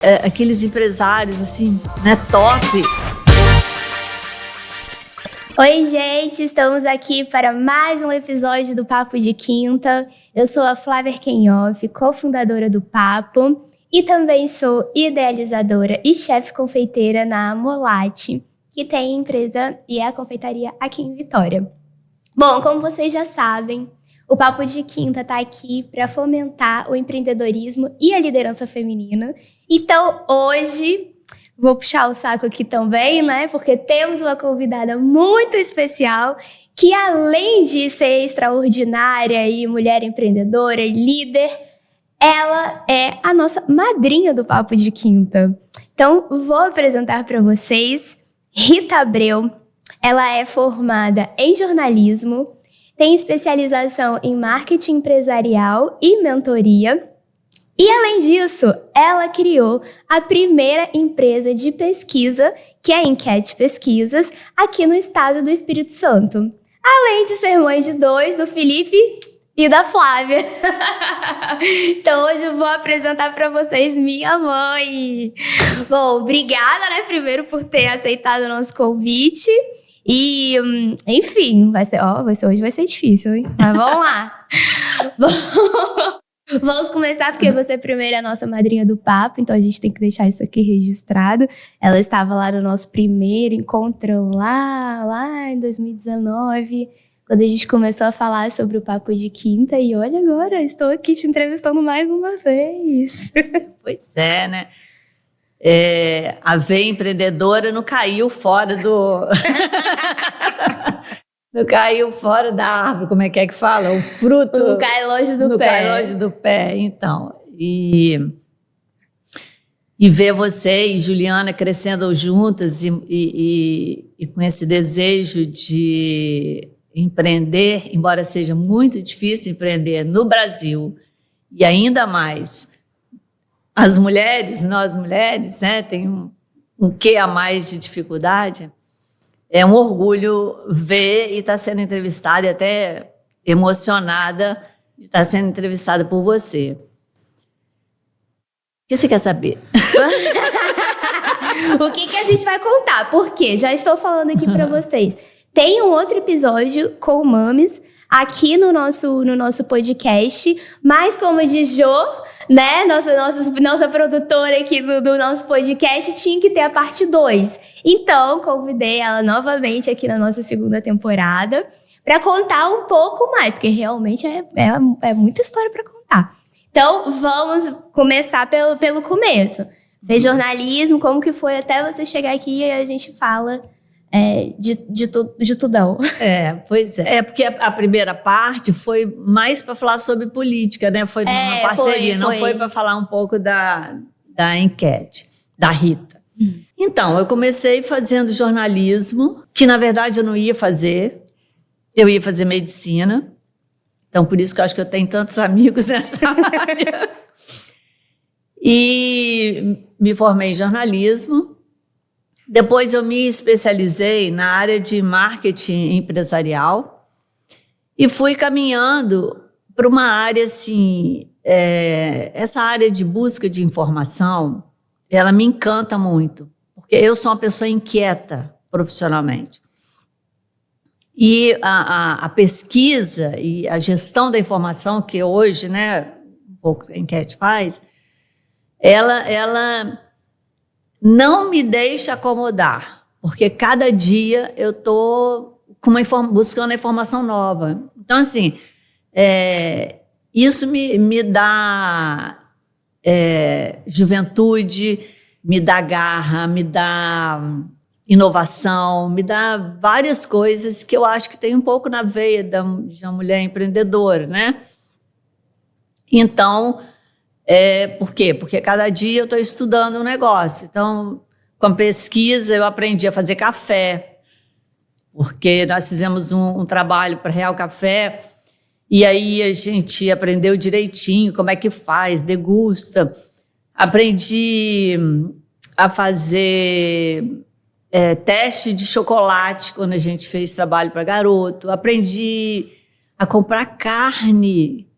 aqueles empresários, assim, né, top. Oi, gente, estamos aqui para mais um episódio do Papo de Quinta. Eu sou a Flávia Kenhoff, cofundadora do Papo, e também sou idealizadora e chefe confeiteira na Amolate, que tem empresa e é a confeitaria aqui em Vitória. Bom, como vocês já sabem, o Papo de Quinta está aqui para fomentar o empreendedorismo e a liderança feminina. Então, hoje, vou puxar o saco aqui também, né? Porque temos uma convidada muito especial que, além de ser extraordinária e mulher empreendedora e líder, ela é a nossa madrinha do Papo de Quinta. Então, vou apresentar para vocês Rita Abreu. Ela é formada em jornalismo, tem especialização em marketing empresarial e mentoria. E, além disso, ela criou a primeira empresa de pesquisa, que é a Enquete Pesquisas, aqui no estado do Espírito Santo. Além de ser mãe de 2, do Felipe e da Flávia. Então, hoje eu vou apresentar para vocês minha mãe. Bom, obrigada, né, primeiro por ter aceitado o nosso convite. E, enfim, hoje vai ser difícil, hein? Mas vamos lá. Vamos começar porque você primeiro é a nossa madrinha do papo, então a gente tem que deixar isso aqui registrado. Ela estava lá no nosso primeiro encontrão, lá em 2019, quando a gente começou a falar sobre o Papo de Quinta. E olha agora, estou aqui te entrevistando mais uma vez. Pois é, né? A veia empreendedora não caiu fora do... Não caiu fora da árvore, como é que fala? O fruto... Não cai longe do pé. Não cai longe do pé, então. E ver você e Juliana crescendo juntas e com esse desejo de empreender, embora seja muito difícil empreender no Brasil, e ainda mais as mulheres, nós mulheres, né, tem um quê a mais de dificuldade. É um orgulho ver e estar sendo entrevistada e até emocionada de estar sendo entrevistada por você. O que você quer saber? O que a gente vai contar? Porque já estou falando aqui para vocês. Tem um outro episódio com o Mames aqui no nosso podcast, mas como diz Jo, né, nossa produtora aqui do nosso podcast, tinha que ter a parte 2. Então, convidei ela novamente aqui na nossa segunda temporada para contar um pouco mais, porque realmente é muita história para contar. Então, vamos começar pelo começo. Fez jornalismo, como que foi até você chegar aqui e a gente fala... de tudão. Pois é. Porque a primeira parte foi mais para falar sobre política, né? Foi uma parceria, não foi para falar um pouco da enquete, da Rita. Então, eu comecei fazendo jornalismo, que na verdade eu não ia fazer. Eu ia fazer medicina. Então, por isso que eu acho que eu tenho tantos amigos nessa área. E me formei em jornalismo. Depois eu me especializei na área de marketing empresarial e fui caminhando para uma área assim, essa área de busca de informação, ela me encanta muito, porque eu sou uma pessoa inquieta profissionalmente. E a pesquisa e a gestão da informação que hoje, né, um pouco a enquete faz, ela não me deixa acomodar, porque cada dia eu estou buscando informação nova. Então, assim, isso me dá juventude, me dá garra, me dá inovação, me dá várias coisas que eu acho que tem um pouco na veia de uma mulher empreendedora, né? Então... por quê? Porque cada dia eu estou estudando um negócio. Então, com a pesquisa, eu aprendi a fazer café, porque nós fizemos um trabalho para Real Café, e aí a gente aprendeu direitinho como é que faz, degusta. Aprendi a fazer teste de chocolate, quando a gente fez trabalho para garoto. Aprendi a comprar carne,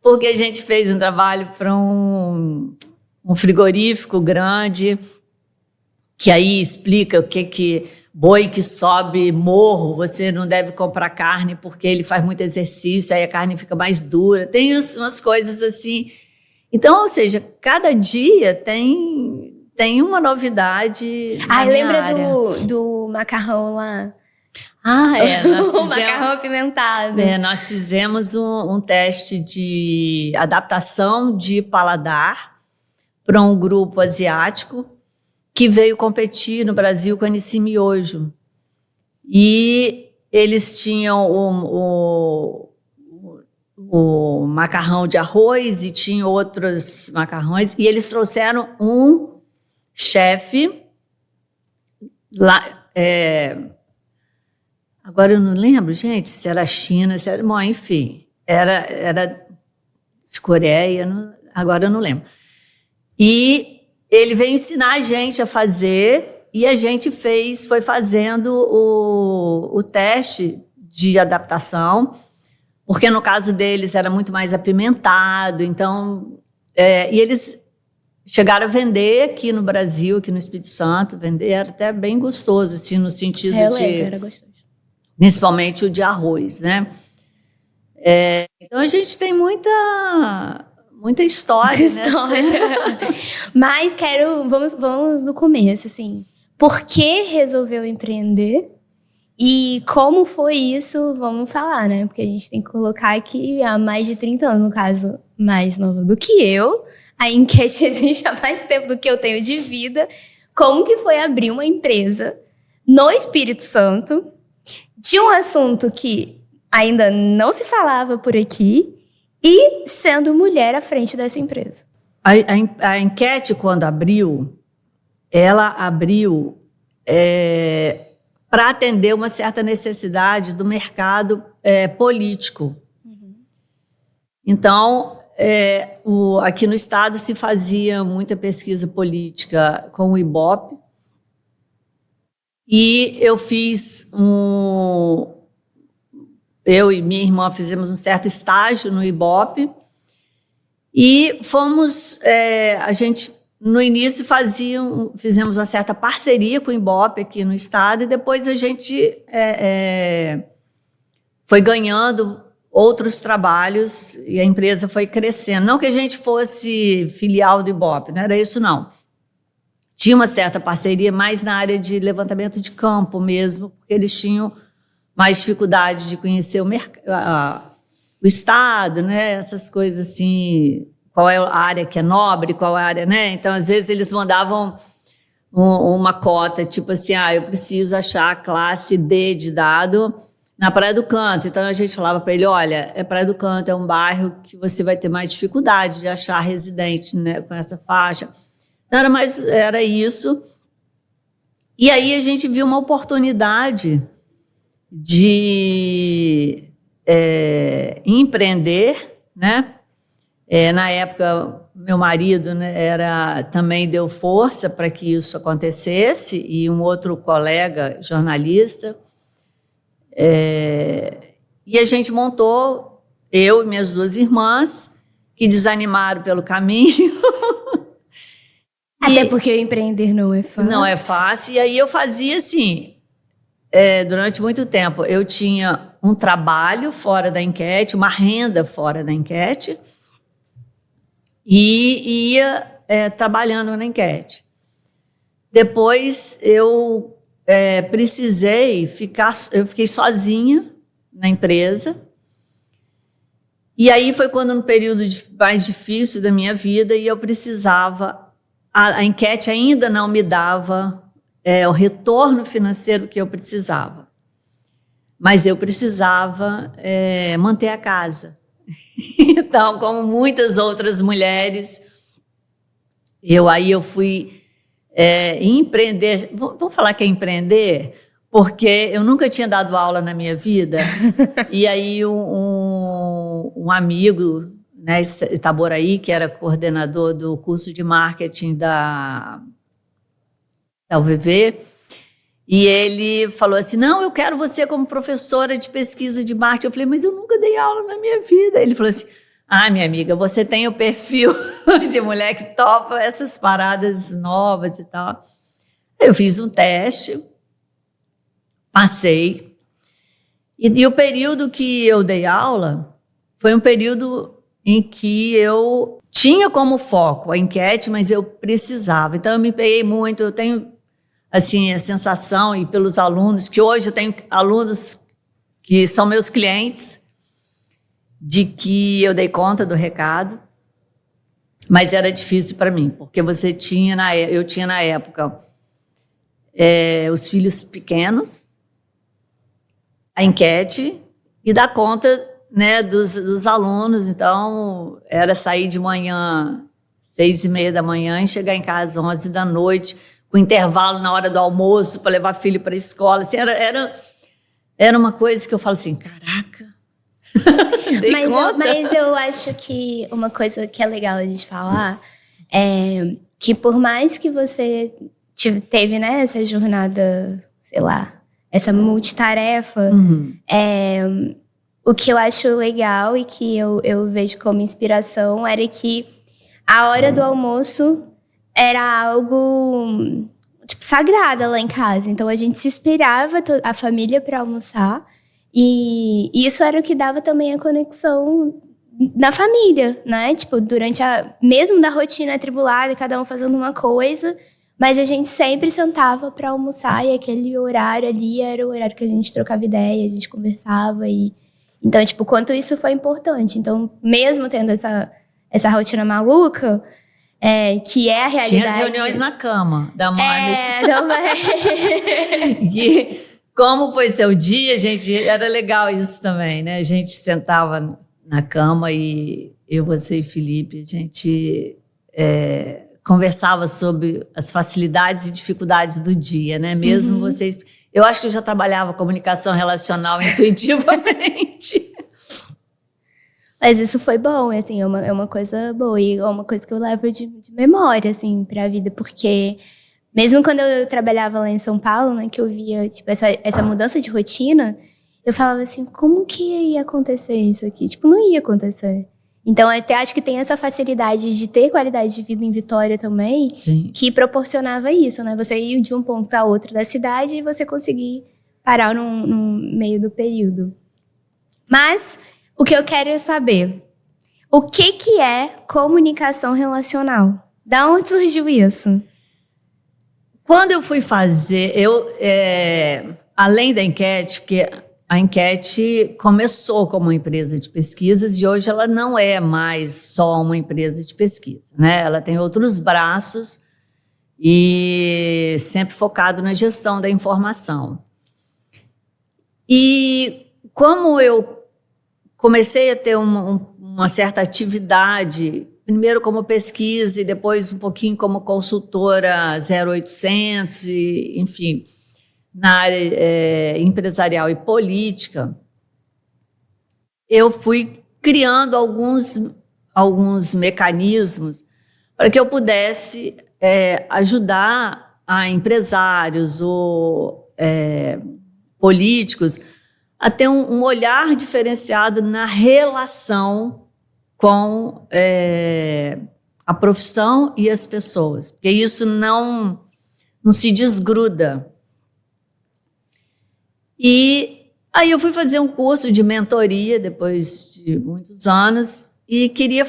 porque a gente fez um trabalho para um frigorífico grande, que aí explica o que boi que sobe morro, você não deve comprar carne porque ele faz muito exercício, aí a carne fica mais dura. Tem umas coisas assim. Então, ou seja, cada dia tem uma novidade. Lembra do macarrão lá? O macarrão apimentado. Nós fizemos um teste de adaptação de paladar para um grupo asiático que veio competir no Brasil com a Nissin Miojo. E eles tinham o macarrão de arroz e tinham outros macarrões, e eles trouxeram um chefe lá. Agora eu não lembro, gente, se era China, se era... Bom, enfim, era Coreia, agora eu não lembro. E ele veio ensinar a gente a fazer, e a gente foi fazendo o teste de adaptação, porque no caso deles era muito mais apimentado, então... e eles chegaram a vender aqui no Brasil, aqui no Espírito Santo, era até bem gostoso, assim, no sentido eu lembro, era gostoso. Principalmente o de arroz, né? Então a gente tem muita história, né? Mas vamos no começo, assim. Por que resolveu empreender? E como foi isso? Vamos falar, né? Porque a gente tem que colocar aqui há mais de 30 anos, no caso, mais nova do que eu. A enquete existe há mais tempo do que eu tenho de vida. Como que foi abrir uma empresa no Espírito Santo de um assunto que ainda não se falava por aqui e sendo mulher à frente dessa empresa? A enquete, quando abriu, ela abriu para atender uma certa necessidade do mercado político. Uhum. Então, aqui no estado se fazia muita pesquisa política com o Ibope, e eu eu e minha irmã fizemos um certo estágio no Ibope, e a gente no início fizemos uma certa parceria com o Ibope aqui no estado, e depois a gente foi ganhando outros trabalhos e a empresa foi crescendo. Não que a gente fosse filial do Ibope, não era isso não. Tinha uma certa parceria mais na área de levantamento de campo mesmo, porque eles tinham mais dificuldade de conhecer o estado, né? Essas coisas assim, qual é a área que é nobre, qual é a área, né? Então, às vezes, eles mandavam uma cota, tipo assim, eu preciso achar a classe D de dado na Praia do Canto. Então, a gente falava para ele, olha, Praia do Canto é um bairro que você vai ter mais dificuldade de achar residente, né, com essa faixa. Então, era isso. E aí a gente viu uma oportunidade de empreender, né? Na época, meu marido, né, também deu força para que isso acontecesse, e um outro colega jornalista. E a gente montou, eu e minhas duas irmãs, que desanimaram pelo caminho. Até porque empreender não é fácil. Não é fácil. E aí eu fazia assim, durante muito tempo, eu tinha um trabalho fora da enquete, uma renda fora da enquete, e ia trabalhando na enquete. Depois eu eu fiquei sozinha na empresa, e aí foi quando no período mais difícil da minha vida, e eu precisava, a enquete ainda não me dava o retorno financeiro que eu precisava, mas eu precisava manter a casa. Então, como muitas outras mulheres, eu fui empreender. Vamos falar que é empreender? Porque eu nunca tinha dado aula na minha vida. E aí um amigo, né, Itaboraí, que era coordenador do curso de marketing da UVV, e ele falou assim, não, eu quero você como professora de pesquisa de marketing. Eu falei, mas eu nunca dei aula na minha vida. Ele falou assim, Minha amiga, você tem o perfil de mulher que topa essas paradas novas e tal. Eu fiz um teste, passei. E o período que eu dei aula foi um período em que eu tinha como foco a enquete, mas eu precisava. Então, eu me empenhei muito. Eu tenho, assim, a sensação, e pelos alunos, que hoje eu tenho alunos que são meus clientes, de que eu dei conta do recado, mas era difícil para mim, porque eu tinha na época os filhos pequenos, a enquete e dar conta, né, dos alunos. Então, era sair de manhã 6:30 da manhã e chegar em casa 11 da noite, com intervalo na hora do almoço para levar filho para a escola. Assim, era uma coisa que eu falo assim, caraca, mas eu acho que uma coisa que é legal a gente falar é que por mais que você teve, né, essa jornada, sei lá, essa multitarefa, o que eu acho legal e que eu vejo como inspiração era que a hora do almoço era algo tipo sagrada lá em casa. Então a gente se esperava a família para almoçar. E isso era o que dava também a conexão na família, né? Tipo, mesmo na rotina atribulada, cada um fazendo uma coisa, mas a gente sempre sentava para almoçar e aquele horário ali era o horário que a gente trocava ideia, a gente conversava então, tipo, quanto isso foi importante. Então, mesmo tendo essa rotina maluca, que é a realidade... Tinha as reuniões na cama da mãe. Também. Como foi seu dia, gente? Era legal isso também, né? A gente sentava na cama e eu, você e Felipe, a gente conversava sobre as facilidades e dificuldades do dia, né? Mesmo vocês... Eu acho que eu já trabalhava comunicação relacional intuitivamente. Mas isso foi bom, assim, é uma coisa boa e é uma coisa que eu levo de memória, assim, pra vida, porque... Mesmo quando eu trabalhava lá em São Paulo, né, que eu via tipo, essa mudança de rotina, eu falava assim, como que ia acontecer isso aqui? Tipo, não ia acontecer. Então, até acho que tem essa facilidade de ter qualidade de vida em Vitória também, Sim, que proporcionava isso, né? Você ir de um ponto a outro da cidade e você conseguir parar no meio do período. Mas, o que eu quero saber, o que é comunicação relacional? Da onde surgiu isso? Quando eu fui fazer, além da enquete, porque a enquete começou como uma empresa de pesquisas e hoje ela não é mais só uma empresa de pesquisa, né? Ela tem outros braços e sempre focado na gestão da informação. E como eu comecei a ter uma certa atividade, primeiro como pesquisa e depois um pouquinho como consultora 0800, e, enfim, na área empresarial e política, eu fui criando alguns mecanismos para que eu pudesse ajudar a empresários ou políticos a ter um olhar diferenciado na relação com a profissão e as pessoas, porque isso não se desgruda. E aí eu fui fazer um curso de mentoria depois de muitos anos e queria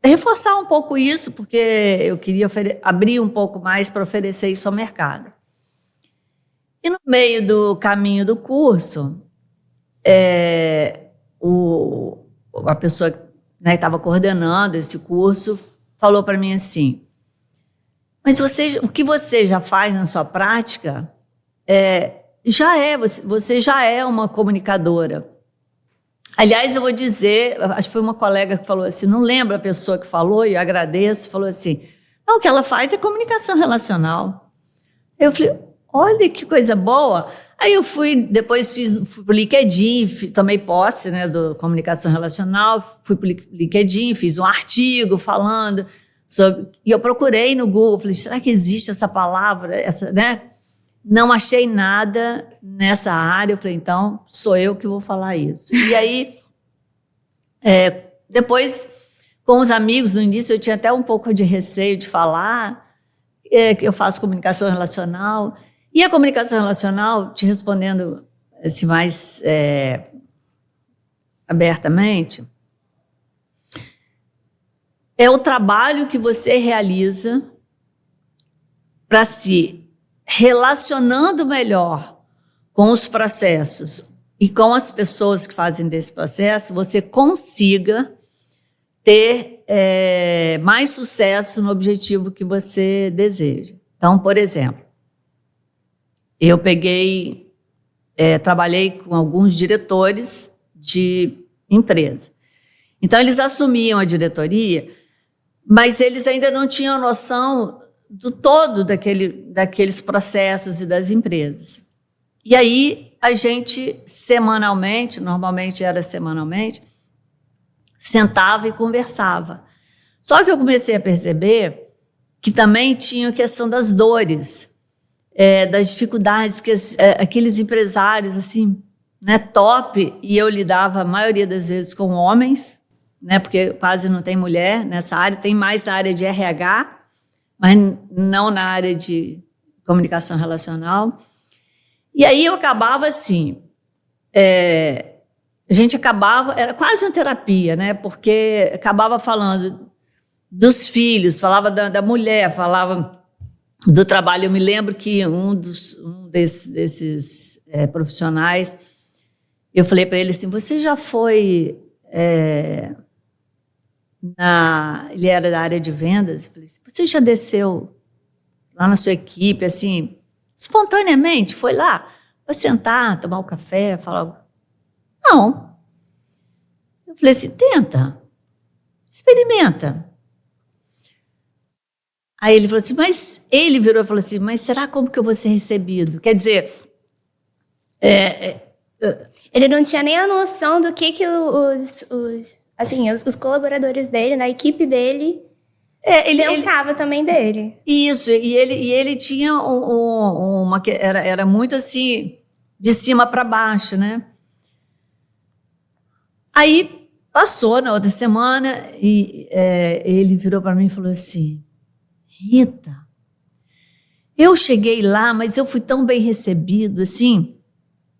reforçar um pouco isso, porque eu queria abrir um pouco mais para oferecer isso ao mercado. E no meio do caminho do curso, a pessoa que estava coordenando esse curso falou para mim assim, mas o que você já faz na sua prática você já é uma comunicadora. Aliás, eu vou dizer, acho que foi uma colega que falou assim, não lembro a pessoa que falou, e eu agradeço, falou assim, não, o que ela faz é comunicação relacional. Eu falei, olha que coisa boa. Aí eu depois fui para o LinkedIn, tomei posse, né, do comunicação relacional, fui para o LinkedIn, fiz um artigo falando sobre, e eu procurei no Google, falei, será que existe essa palavra, né? Não achei nada nessa área, eu falei, então sou eu que vou falar isso. E aí depois, com os amigos, no início eu tinha até um pouco de receio de falar que eu faço comunicação relacional. E a comunicação relacional, te respondendo assim, mais abertamente, é o trabalho que você realiza para se relacionando melhor com os processos e com as pessoas que fazem desse processo, você consiga ter mais sucesso no objetivo que você deseja. Então, por exemplo, eu trabalhei com alguns diretores de empresa. Então, eles assumiam a diretoria, mas eles ainda não tinham noção do todo daqueles processos e das empresas. E aí, a gente semanalmente, normalmente era semanalmente, sentava e conversava. Só que eu comecei a perceber que também tinha a questão das dores, das dificuldades que aqueles empresários, assim, né, top, e eu lidava a maioria das vezes com homens, né, porque quase não tem mulher nessa área, tem mais na área de RH, mas não na área de comunicação relacional. E aí eu acabava assim, a gente acabava, era quase uma terapia, né, porque acabava falando dos filhos, falava da mulher, falava do trabalho. Eu me lembro que um desses profissionais, eu falei para ele assim, você já foi... ele era da área de vendas, eu falei assim, você já desceu lá na sua equipe, assim, espontaneamente, foi lá, para sentar, tomar um café, falar... Não. Eu falei assim, tenta, experimenta. Aí ele falou assim, mas ele virou e falou assim, mas será como que eu vou ser recebido? Quer dizer... Ele não tinha nem a noção do que os colaboradores dele, na equipe dele, ele pensava também dele. Isso, e ele tinha uma... Era muito assim, de cima para baixo, né? Aí, passou na outra semana, e ele virou para mim e falou assim, Rita, eu cheguei lá, mas eu fui tão bem recebido, assim,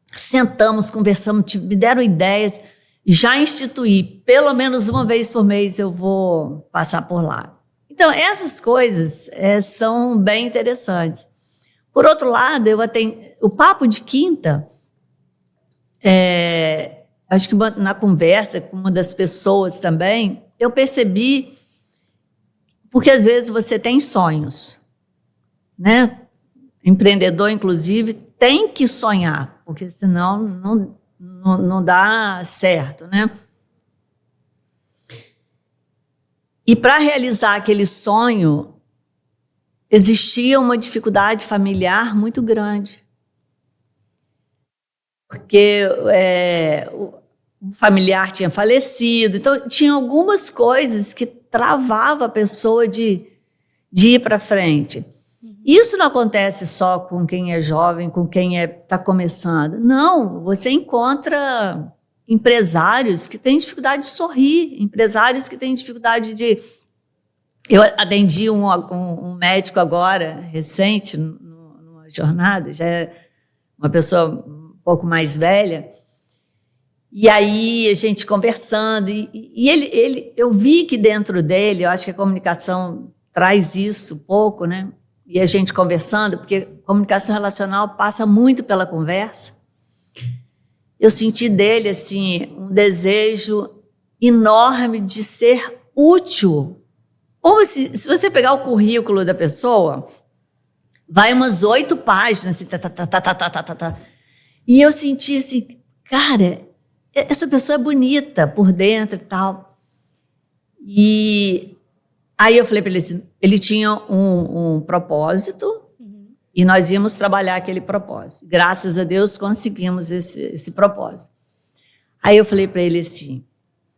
sentamos, conversamos, me deram ideias, já instituí, pelo menos uma vez por mês eu vou passar por lá. Então, essas coisas são bem interessantes. Por outro lado, o Papo de Quinta, acho que na conversa com uma das pessoas também, eu percebi, porque às vezes você tem sonhos, né? Empreendedor, inclusive, tem que sonhar, porque senão não dá certo, né? E para realizar aquele sonho, existia uma dificuldade familiar muito grande. Porque o familiar tinha falecido, então tinha algumas coisas que travavam a pessoa de ir para frente. Isso não acontece só com quem é jovem, com quem está começando. Não, você encontra empresários que têm dificuldade de sorrir, empresários que têm dificuldade de... Eu atendi um médico agora, recente, numa jornada, já é uma pessoa um pouco mais velha, e aí a gente conversando, e eu vi que dentro dele, eu acho que a comunicação traz isso um pouco, né? E a gente conversando, porque comunicação relacional passa muito pela conversa. Eu senti dele, assim, um desejo enorme de ser útil. Ou se você pegar o currículo da pessoa, vai umas 8 páginas, assim, E eu senti assim, cara, essa pessoa é bonita por dentro e tal. E aí eu falei para ele assim, ele tinha um propósito, e nós íamos trabalhar aquele propósito. Graças a Deus conseguimos esse propósito. Aí eu falei para ele assim,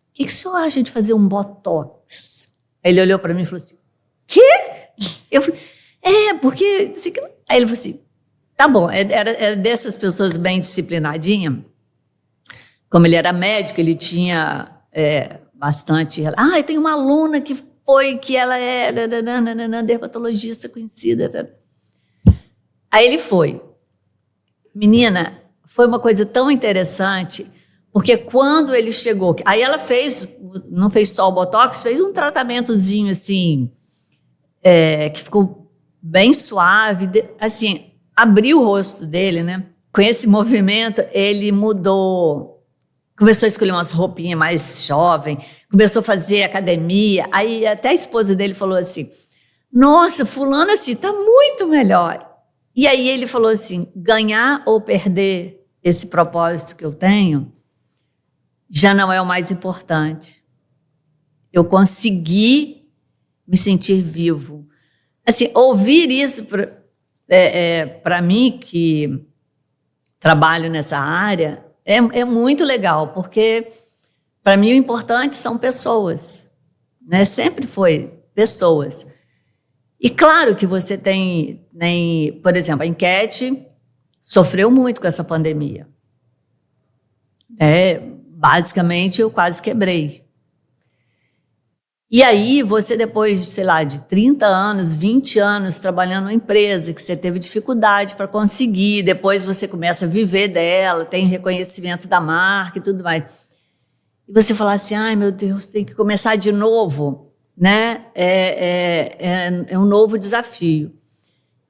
o que o senhor acha de fazer um botox? Aí ele olhou para mim e falou assim, quê? Eu falei, porque... Aí ele falou assim, tá bom, era dessas pessoas bem disciplinadinhas. Como ele era médico, ele tinha bastante. Eu tenho uma aluna que ela é dermatologista conhecida. Aí ele foi. Menina, foi uma coisa tão interessante, porque quando ele chegou, aí ela não fez só o botox, fez um tratamentozinho assim, que ficou bem suave, assim, abriu o rosto dele, né? Com esse movimento, ele mudou, começou a escolher umas roupinhas mais jovem, começou a fazer academia, aí até a esposa dele falou assim, nossa, fulano assim, tá muito melhor. E aí ele falou assim, ganhar ou perder esse propósito que eu tenho, já não é o mais importante. Eu consegui me sentir vivo. Assim, ouvir isso para mim, que trabalho nessa área, é muito legal, porque para mim o importante são pessoas, né? Sempre foi pessoas. E claro que você tem, por exemplo, a enquete sofreu muito com essa pandemia. Basicamente, eu quase quebrei. E aí, você depois, sei lá, de 30 anos, 20 anos trabalhando numa empresa que você teve dificuldade para conseguir, depois você começa a viver dela, tem reconhecimento da marca e tudo mais. E você fala assim, ai meu Deus, tem que começar de novo, né? É um novo desafio.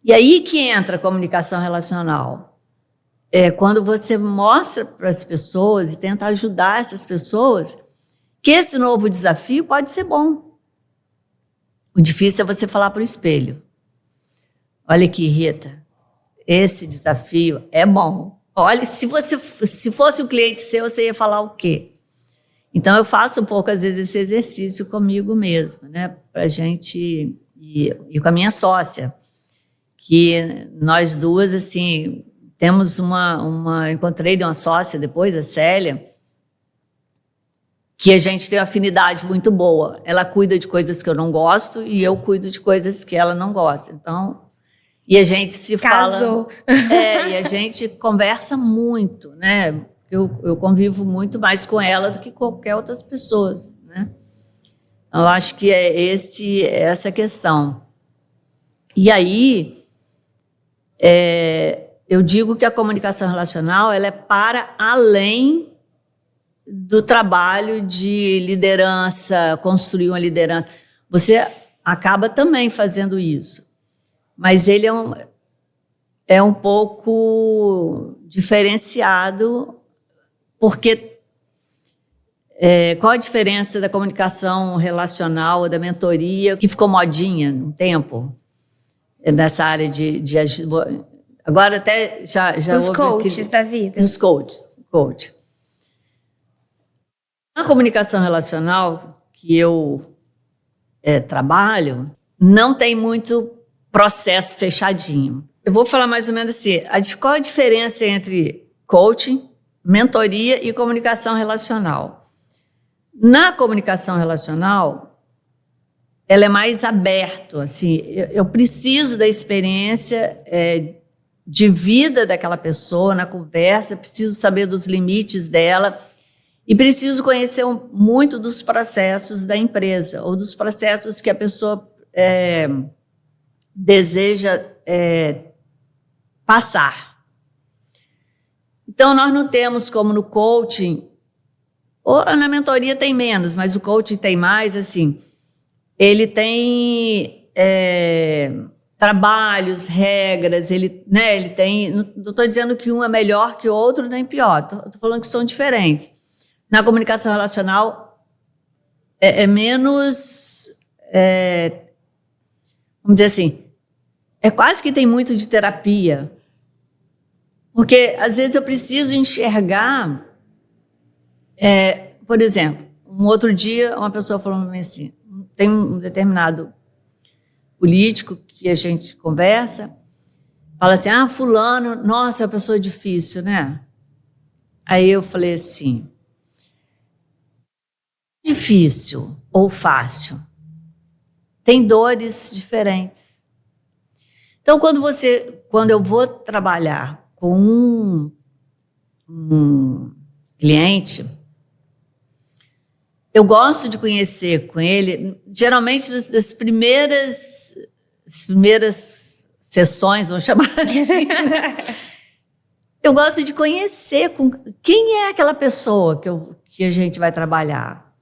E aí que entra a comunicação relacional. Quando você mostra para as pessoas e tenta ajudar essas pessoas, que esse novo desafio pode ser bom. O difícil é você falar para o espelho. Olha aqui, Rita, esse desafio é bom. Olha, se fosse um cliente seu, você ia falar o quê? Então, eu faço um pouco, às vezes, esse exercício comigo mesma, né? Pra gente, e com a minha sócia, que nós duas, assim, temos encontrei uma sócia depois, a Célia, que a gente tem uma afinidade muito boa. Ela cuida de coisas que eu não gosto e eu cuido de coisas que ela não gosta. Então, e a gente se Casou. fala... e a gente conversa muito, né? Eu convivo muito mais com ela do que qualquer outras pessoas, né? Eu acho que é essa questão. E aí, eu digo que a comunicação relacional ela é para além do trabalho de liderança, construir uma liderança. Você acaba também fazendo isso, mas ele é um pouco diferenciado, porque qual a diferença da comunicação relacional ou da mentoria, que ficou modinha um tempo, nessa área de ajuda. Agora até já os coaches da vida. Os coaches. Na comunicação relacional que eu trabalho, não tem muito processo fechadinho. Eu vou falar mais ou menos assim, qual a diferença entre coaching, mentoria e comunicação relacional? Na comunicação relacional, ela é mais aberta, assim, eu preciso da experiência de vida daquela pessoa na conversa, preciso saber dos limites dela e preciso conhecer muito dos processos da empresa ou dos processos que a pessoa deseja passar. Então, nós não temos como no coaching, ou na mentoria tem menos, mas o coaching tem mais, assim, ele tem trabalhos, regras, ele tem, não estou dizendo que um é melhor que o outro, nem pior, estou falando que são diferentes. Na comunicação relacional, menos, vamos dizer assim, quase que tem muito de terapia, porque às vezes eu preciso enxergar, por exemplo, um outro dia uma pessoa falou para mim assim, tem um determinado político que a gente conversa, fala assim, fulano, nossa, é uma pessoa difícil, né? Aí eu falei assim, difícil ou fácil? Tem dores diferentes. Então, quando eu vou trabalhar com um cliente, eu gosto de conhecer com ele, geralmente das primeiras sessões, vamos chamar assim, né? Eu gosto de conhecer quem é aquela pessoa que a gente vai trabalhar,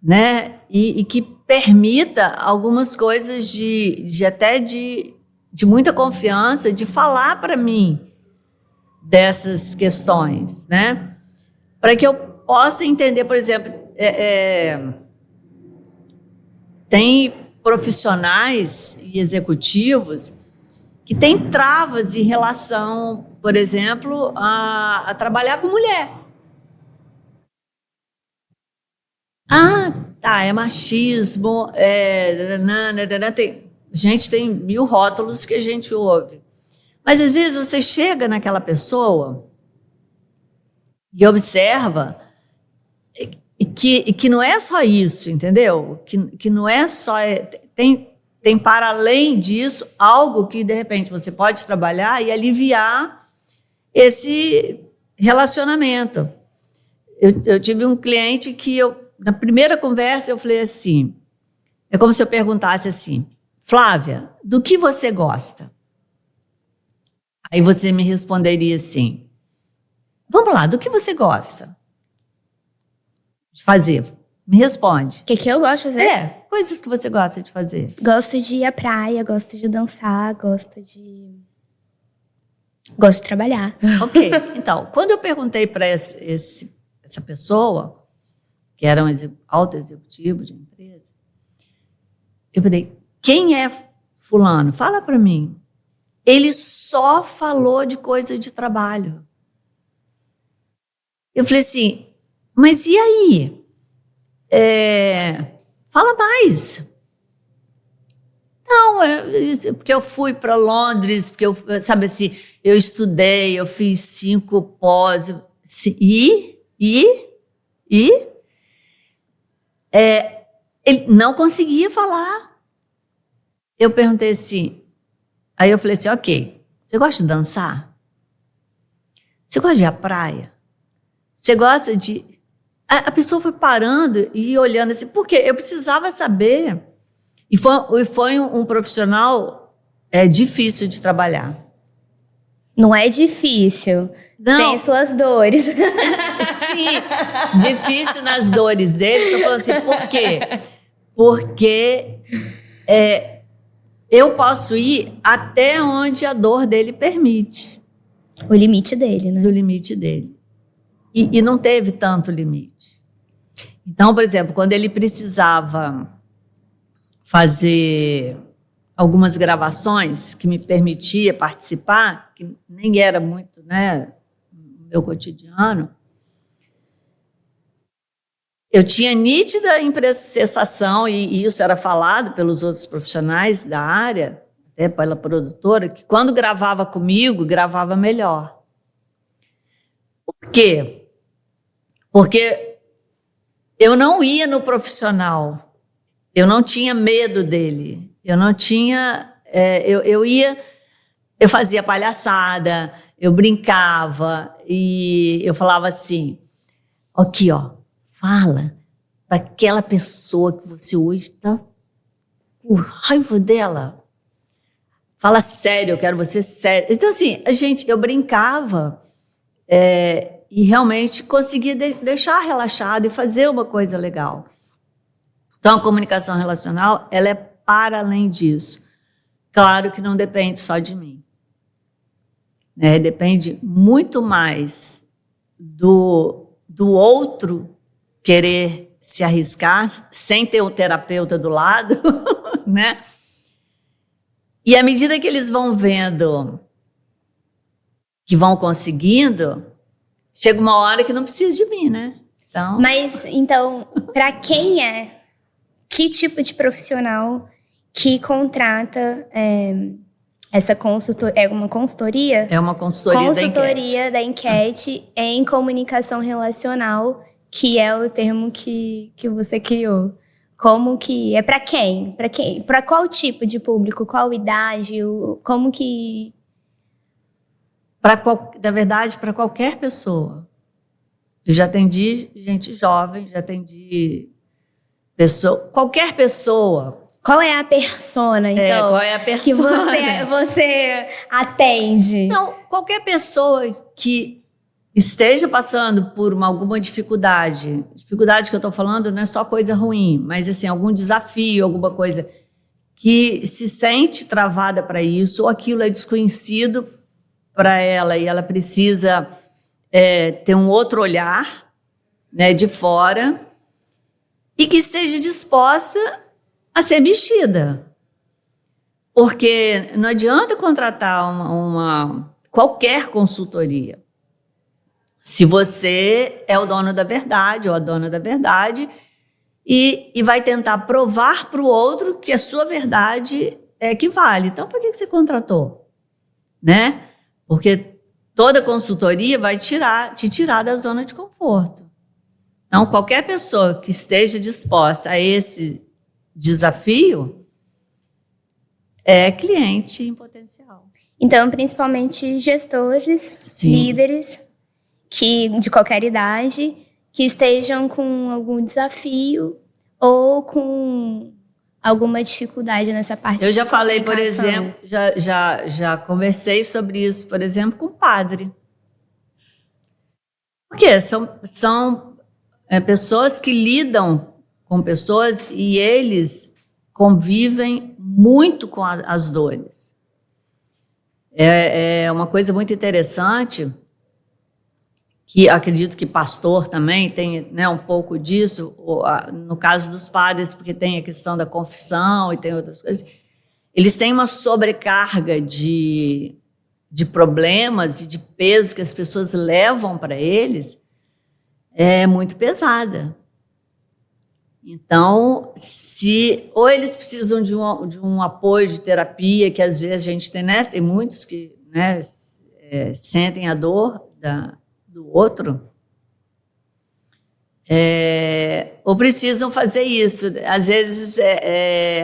né? E que permita algumas coisas até de muita confiança, de falar para mim dessas questões, né? Para que eu possa entender, por exemplo, tem profissionais e executivos que têm travas em relação, por exemplo, a trabalhar com mulher. Ah, tá, é machismo, tem 1000 rótulos que a gente ouve. Mas às vezes você chega naquela pessoa e observa que não é só isso, entendeu? Que não é só... Tem para além disso algo que, de repente, você pode trabalhar e aliviar esse relacionamento. Eu tive um cliente que na primeira conversa eu falei assim, é como se eu perguntasse assim, Flávia, do que você gosta? Aí você me responderia assim, vamos lá, do que você gosta de fazer? Me responde. O que eu gosto de fazer? Coisas que você gosta de fazer. Gosto de ir à praia, gosto de dançar, gosto de trabalhar. Ok, então, quando eu perguntei para essa pessoa, que era um alto executivo de empresa, eu falei, quem é fulano? Fala para mim. Ele só falou de coisa de trabalho. Eu falei assim, mas e aí? Fala mais. Não, porque eu fui para Londres, porque sabe assim, eu estudei, eu fiz 5 pós, ele não conseguia falar. Eu perguntei assim, aí eu falei assim, ok, você gosta de dançar? Você gosta de ir à praia? Você gosta de... A pessoa foi parando e olhando assim, porque eu precisava saber. E foi um profissional difícil de trabalhar. Não é difícil. Não. Tem suas dores. Sim, difícil nas dores dele. Estou falando assim, por quê? Porque eu posso ir até onde a dor dele permite. O limite dele, né? Do limite dele. E não teve tanto limite. Então, por exemplo, quando ele precisava fazer algumas gravações que me permitia participar, que nem era muito, né, no meu cotidiano, eu tinha nítida sensação, e isso era falado pelos outros profissionais da área, até pela produtora, que quando gravava comigo, gravava melhor. Por quê? Porque eu não ia no profissional, eu não tinha medo dele, eu não tinha... eu fazia palhaçada, eu brincava e eu falava assim, aqui, ó, fala para aquela pessoa que você hoje está com raiva dela. Fala sério, eu quero você sério. Então, assim, eu brincava e realmente conseguia deixar relaxado e fazer uma coisa legal. Então, a comunicação relacional, ela é para além disso. Claro que não depende só de mim. Né? Depende muito mais do outro querer se arriscar sem ter um terapeuta do lado, né? E à medida que eles vão vendo que vão conseguindo, chega uma hora que não precisa de mim, né? Então... Mas, então, para quem que tipo de profissional que contrata essa consultoria? É uma consultoria? É uma consultoria da enquete em comunicação relacional, que é o termo que você criou. Como que... É para quem? Para quem? Para qual tipo de público? Qual idade? Como que... Na verdade, para qualquer pessoa. Eu já atendi gente jovem, já atendi qualquer pessoa. Qual é a persona, então? Qual é a persona? Que você atende? Não, qualquer pessoa que esteja passando por alguma dificuldade. Dificuldade que eu estou falando não é só coisa ruim, mas assim, algum desafio, alguma coisa que se sente travada para isso, ou aquilo é desconhecido para ela e ela precisa ter um outro olhar, né, de fora, e que esteja disposta a ser mexida. Porque não adianta contratar qualquer consultoria se você é o dono da verdade ou a dona da verdade e vai tentar provar para o outro que a sua verdade é que vale. Então, por que você contratou? Né? Porque toda consultoria vai te tirar da zona de conforto. Então, qualquer pessoa que esteja disposta a esse desafio é cliente em potencial. Então, principalmente gestores, Sim. líderes de qualquer idade, que estejam com algum desafio ou com alguma dificuldade nessa parte. Eu já falei, por exemplo, já conversei sobre isso, por exemplo, com o padre. Porque são pessoas que lidam com pessoas e eles convivem muito com as dores. É uma coisa muito interessante, que acredito que pastor também tem, né, um pouco disso, no caso dos padres, porque tem a questão da confissão e tem outras coisas. Eles têm uma sobrecarga de problemas e de pesos que as pessoas levam para eles, muito pesada. Então, ou eles precisam de um apoio de terapia, que às vezes a gente tem, né? Tem muitos que, né, sentem a dor do outro, ou precisam fazer isso. Às vezes,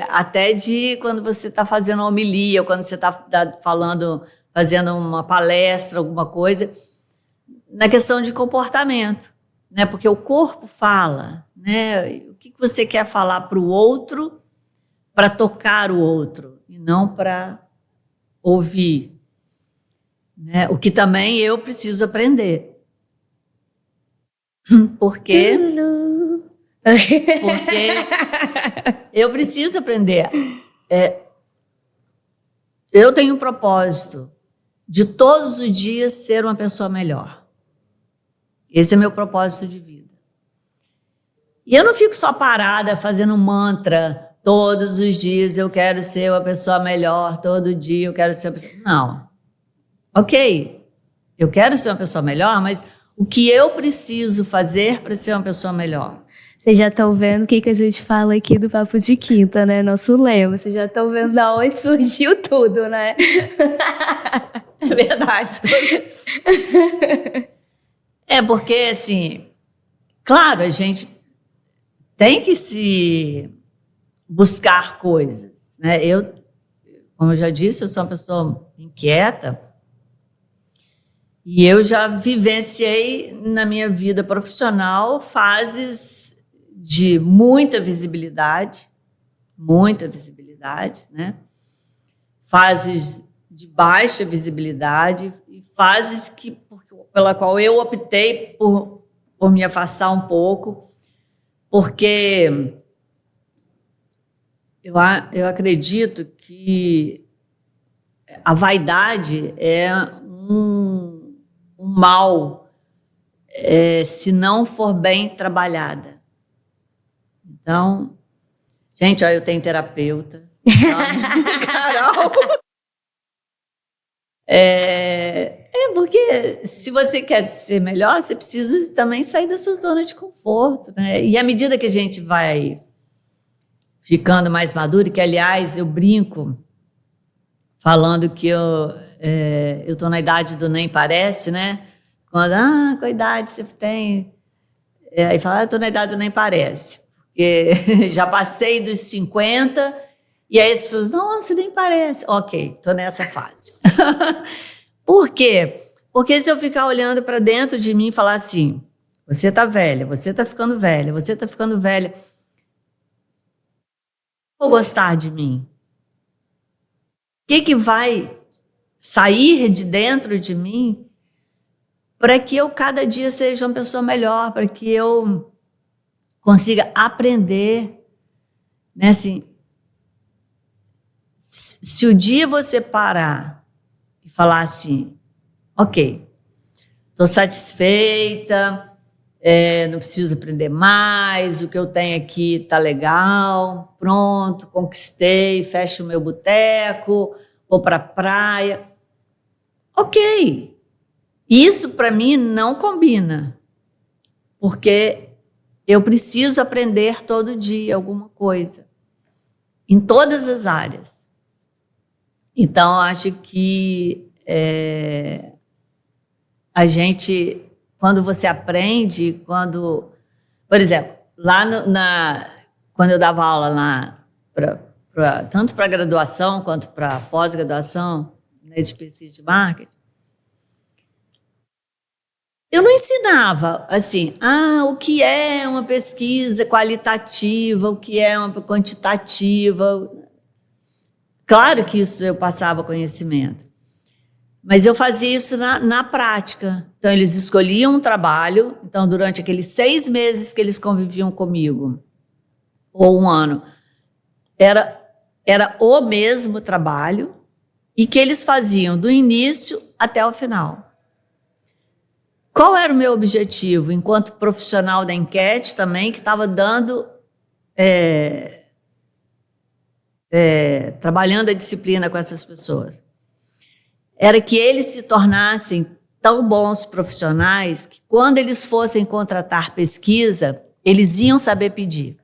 até quando você está fazendo uma homilia, ou quando você está fazendo uma palestra, alguma coisa, na questão de comportamento, né? Porque o corpo fala, né? O que você quer falar para o outro, para tocar o outro, e não para ouvir, né? O que também eu preciso aprender. Porque eu preciso aprender. Eu tenho um propósito de todos os dias ser uma pessoa melhor. Esse é meu propósito de vida. E eu não fico só parada fazendo um mantra todos os dias, eu quero ser uma pessoa melhor, todo dia eu quero ser uma pessoa... Não. Ok, eu quero ser uma pessoa melhor, mas o que eu preciso fazer para ser uma pessoa melhor? Vocês já estão vendo o que a gente fala aqui do Papo de Quinta, né? Nosso lema. Vocês já estão vendo da onde surgiu tudo, né? É verdade. Porque, assim, claro, a gente tem que se buscar coisas, né? Como eu já disse, eu sou uma pessoa inquieta e eu já vivenciei na minha vida profissional fases de muita visibilidade, né? Fases de baixa visibilidade e fases pela qual eu optei por me afastar um pouco, porque eu acredito que a vaidade é um mal se não for bem trabalhada. Então, gente, eu tenho terapeuta. Carol! Porque se você quer ser melhor, você precisa também sair da sua zona de conforto, né? E à medida que a gente vai ficando mais maduro, que aliás eu brinco falando que eu estou na idade do nem parece, né? Quando, qual idade você tem? Aí fala, eu estou na idade do nem parece, porque já passei dos 50, e aí as pessoas, nossa, nem parece. Ok, estou nessa fase. Por quê? Porque se eu ficar olhando para dentro de mim e falar assim, você está velha, você está ficando velha, você está ficando velha, vou gostar de mim? O que vai sair de dentro de mim para que eu cada dia seja uma pessoa melhor, para que eu consiga aprender, né? Assim, se o dia você parar e falar assim, ok, estou satisfeita, não preciso aprender mais, o que eu tenho aqui está legal, pronto, conquistei, fecho o meu boteco, vou para a praia. Ok, isso para mim não combina, porque eu preciso aprender todo dia alguma coisa, em todas as áreas. Então, acho que a gente, quando você aprende, por exemplo, lá quando eu dava aula lá, tanto para graduação quanto para pós-graduação, né, de pesquisa de marketing, eu não ensinava assim, o que é uma pesquisa qualitativa, o que é uma quantitativa. Claro que isso eu passava conhecimento, mas eu fazia isso na prática. Então, eles escolhiam um trabalho, então, durante aqueles 6 meses que eles conviviam comigo, ou 1 ano, era o mesmo trabalho, e que eles faziam do início até o final. Qual era o meu objetivo, enquanto profissional da enquete também, que estava dando, trabalhando a disciplina com essas pessoas? Era que eles se tornassem tão bons profissionais que, quando eles fossem contratar pesquisa, eles iam saber pedir.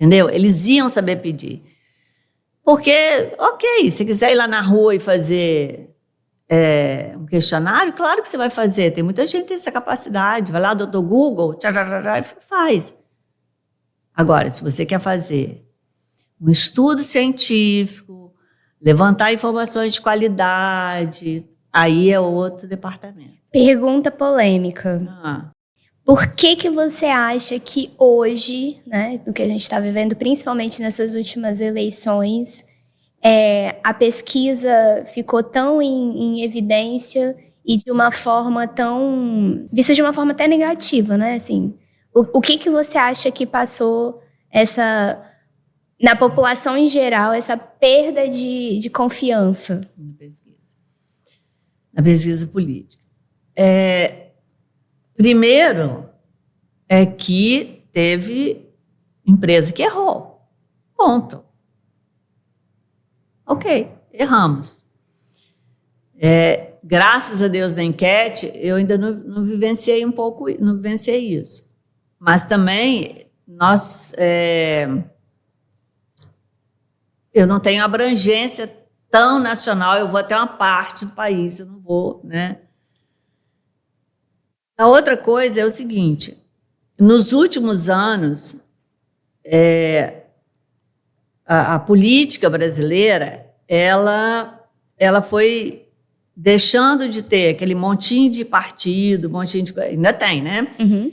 Entendeu? Eles iam saber pedir. Porque, ok, se quiser ir lá na rua e fazer um questionário, claro que você vai fazer. Tem muita gente que tem essa capacidade. Vai lá, doutor Google, e faz. Agora, se você quer fazer um estudo científico, levantar informações de qualidade, aí é outro departamento. Pergunta polêmica. Por que você acha que hoje, né, no que a gente está vivendo, principalmente nessas últimas eleições, a pesquisa ficou tão em evidência e de uma forma vista de uma forma até negativa, né? Assim, o que você acha que passou na população em geral, essa perda de confiança? Na pesquisa política. Primeiro, é que teve empresa que errou. Ponto. Ok, erramos. Graças a Deus, na enquete, eu ainda não vivenciei não vivenciei isso. Mas também, eu não tenho abrangência tão nacional, eu vou até uma parte do país, eu não vou, né? A outra coisa é o seguinte, nos últimos anos, a política brasileira, ela foi deixando de ter aquele montinho de partido, ainda tem, né? Uhum.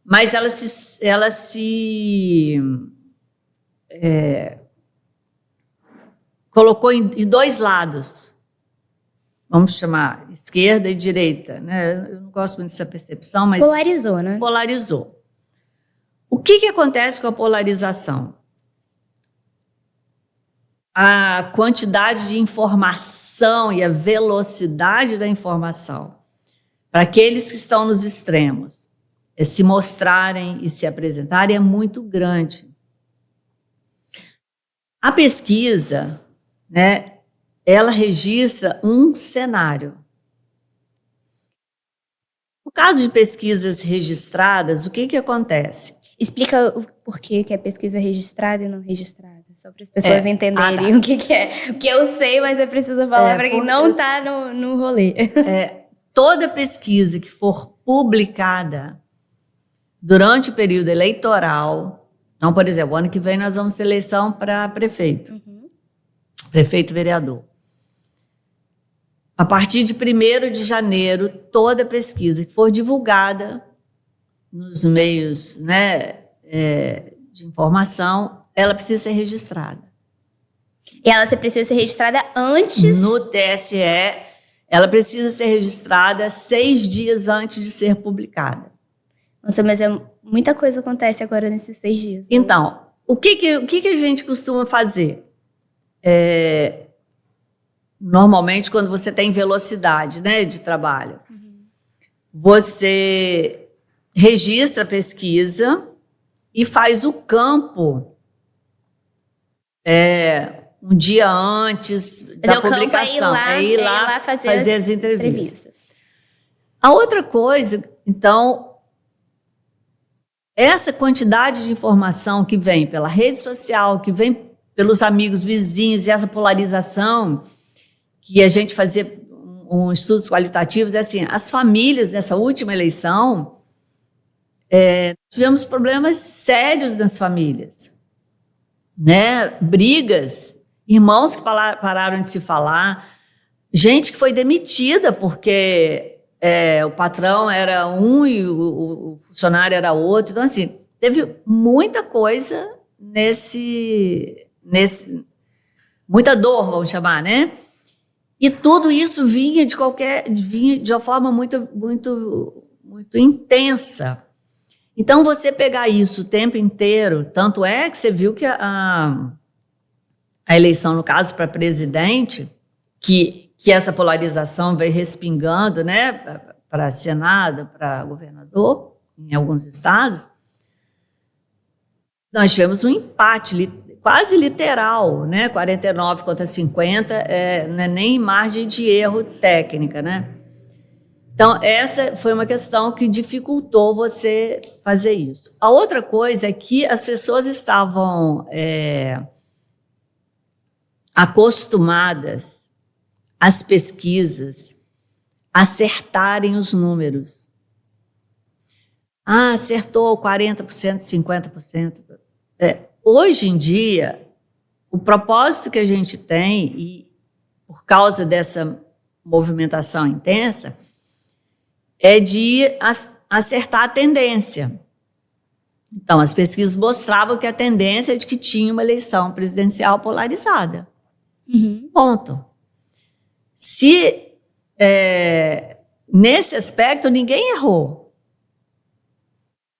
Mas ela se colocou em 2 lados. Vamos chamar esquerda e direita, né? Eu não gosto muito dessa percepção, mas... Polarizou, né? Polarizou. O que acontece com a polarização? A quantidade de informação e a velocidade da informação para aqueles que estão nos extremos se mostrarem e se apresentarem é muito grande. A pesquisa, né, ela registra um cenário. No caso de pesquisas registradas, o que acontece? Explica o porquê que é pesquisa registrada e não registrada, só para as pessoas entenderem o que é. Porque eu sei, mas eu preciso falar para quem não está no rolê. Toda pesquisa que for publicada durante o período eleitoral, então, por exemplo, ano que vem nós vamos ter eleição para prefeito, prefeito e vereador. A partir de 1º de janeiro, toda pesquisa que for divulgada nos meios, né, de informação, ela precisa ser registrada. E ela precisa ser registrada antes? No TSE, ela precisa ser registrada 6 dias antes de ser publicada. Nossa, mas muita coisa acontece agora nesses 6 dias. Né? Então, o que a gente costuma fazer? Normalmente, quando você tem velocidade, né, de trabalho, você registra a pesquisa e faz o campo um dia antes da publicação. É ir lá fazer as entrevistas. A outra coisa, então, essa quantidade de informação que vem pela rede social, que vem pelos amigos vizinhos, e essa polarização que a gente fazia estudos qualitativos, é assim, as famílias nessa última eleição, tivemos problemas sérios nas famílias, né? Brigas, irmãos que pararam de se falar, gente que foi demitida porque o patrão era um e o funcionário era outro. Então, assim, teve muita coisa muita dor, vamos chamar, né? E tudo isso vinha de uma forma muito, muito, muito intensa. Então, você pegar isso o tempo inteiro, tanto é que você viu que a eleição, no caso, para presidente, que essa polarização veio respingando, né, para Senado, para governador, em alguns estados, nós tivemos um empate quase literal, né, 49 contra 50, não é nem margem de erro técnica, né? Então, essa foi uma questão que dificultou você fazer isso. A outra coisa é que as pessoas estavam acostumadas às pesquisas acertarem os números. Acertou 40%, 50%. Hoje em dia, o propósito que a gente tem, e por causa dessa movimentação intensa, é de acertar a tendência. Então, as pesquisas mostravam que a tendência é de que tinha uma eleição presidencial polarizada. Ponto. Nesse aspecto, ninguém errou.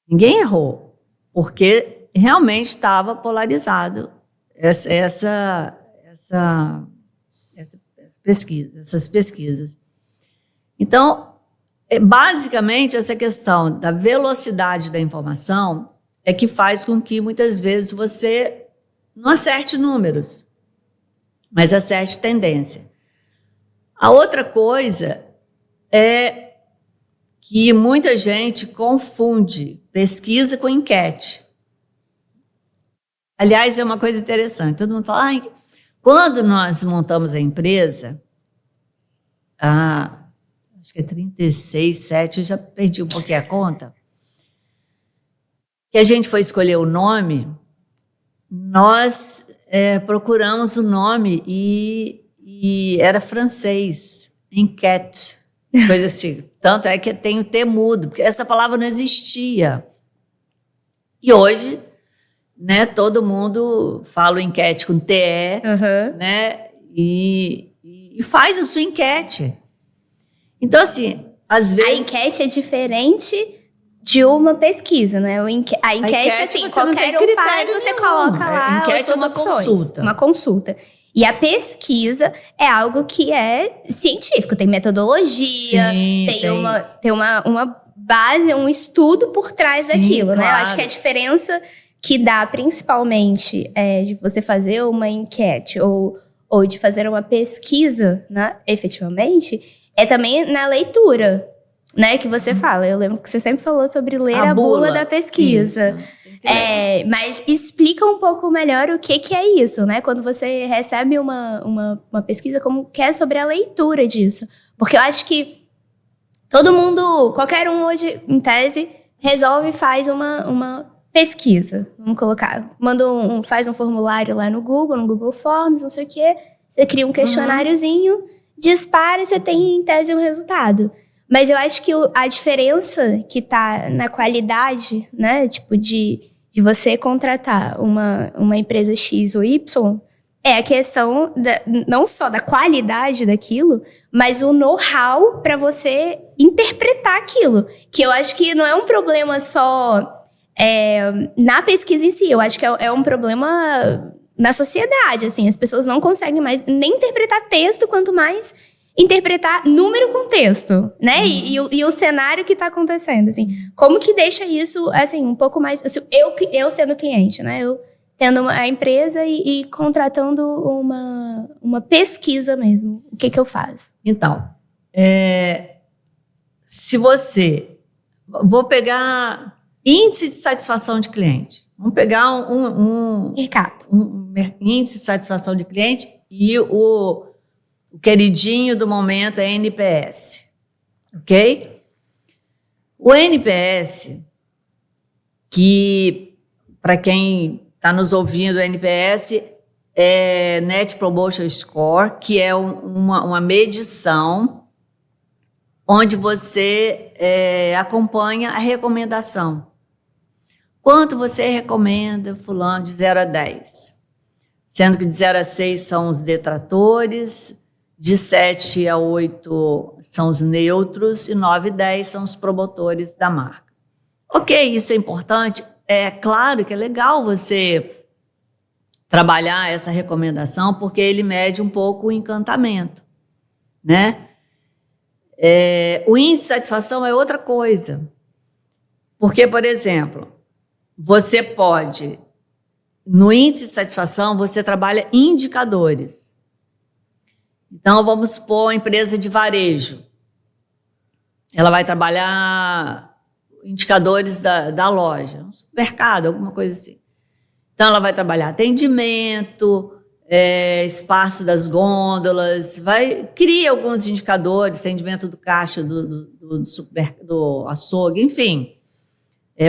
Ninguém errou, porque realmente estava polarizado essas pesquisas. Então, basicamente, essa questão da velocidade da informação é que faz com que, muitas vezes, você não acerte números, mas acerte tendência. A outra coisa é que muita gente confunde pesquisa com enquete. Aliás, é uma coisa interessante. Todo mundo fala, quando nós montamos a empresa, acho que é 36, 7, eu já perdi um pouquinho a conta, que a gente foi escolher o nome, nós procuramos o nome e era francês, enquete, coisa assim. Tanto é que tem o T mudo, porque essa palavra não existia. E hoje, né, todo mundo fala enquete com TE, né, e faz a sua enquete. Então, assim, às vezes... A enquete é diferente de uma pesquisa, né? A enquete, assim, qualquer um faz, você coloca lá. A enquete é uma consulta. Uma consulta. E a pesquisa é algo que é científico, tem metodologia, tem uma base, um estudo por trás daquilo, né? Claro. Eu acho que a diferença que dá, principalmente, de você fazer uma enquete ou de fazer uma pesquisa, né, efetivamente, é também na leitura, né, que você fala. Eu lembro que você sempre falou sobre ler a bula da pesquisa. Mas explica um pouco melhor o que é isso, né? Quando você recebe uma pesquisa, como que é sobre a leitura disso. Porque eu acho que todo mundo, qualquer um hoje, em tese, resolve e faz uma pesquisa. Vamos colocar, faz um formulário lá no Google Forms, não sei o quê. Você cria um questionáriozinho, dispara e você tem, em tese, um resultado. Mas eu acho que a diferença que tá na qualidade, né, tipo, de de você contratar uma empresa X ou Y é a questão não só da qualidade daquilo, mas o know-how para você interpretar aquilo. Que eu acho que não é um problema só na pesquisa em si, eu acho que é um problema na sociedade, assim. As pessoas não conseguem mais nem interpretar texto, quanto mais interpretar número com texto, né? E o cenário que está acontecendo, assim. Como que deixa isso, assim, um pouco mais... Eu sendo cliente, né? Eu tendo a empresa e contratando uma pesquisa mesmo. O que eu faço? Então, se você... Vou pegar índice de satisfação de cliente. Vamos pegar Mercado. Um índice de satisfação de cliente e o queridinho do momento é NPS, ok? O NPS, que para quem está nos ouvindo, o NPS é Net Promoter Score, que é uma medição onde você acompanha a recomendação. Quanto você recomenda fulano de 0 a 10? Sendo que de 0 a 6 são os detratores, de 7 a 8 são os neutros e 9 e 10 são os promotores da marca. Ok, isso é importante. É claro que é legal você trabalhar essa recomendação, porque ele mede um pouco o encantamento, né? O índice de satisfação é outra coisa. Porque, por exemplo, você pode, no índice de satisfação, você trabalha indicadores. Então, vamos supor uma empresa de varejo. Ela vai trabalhar indicadores da loja, um supermercado, alguma coisa assim. Então, ela vai trabalhar atendimento, espaço das gôndolas, cria alguns indicadores, atendimento do caixa, do açougue, enfim.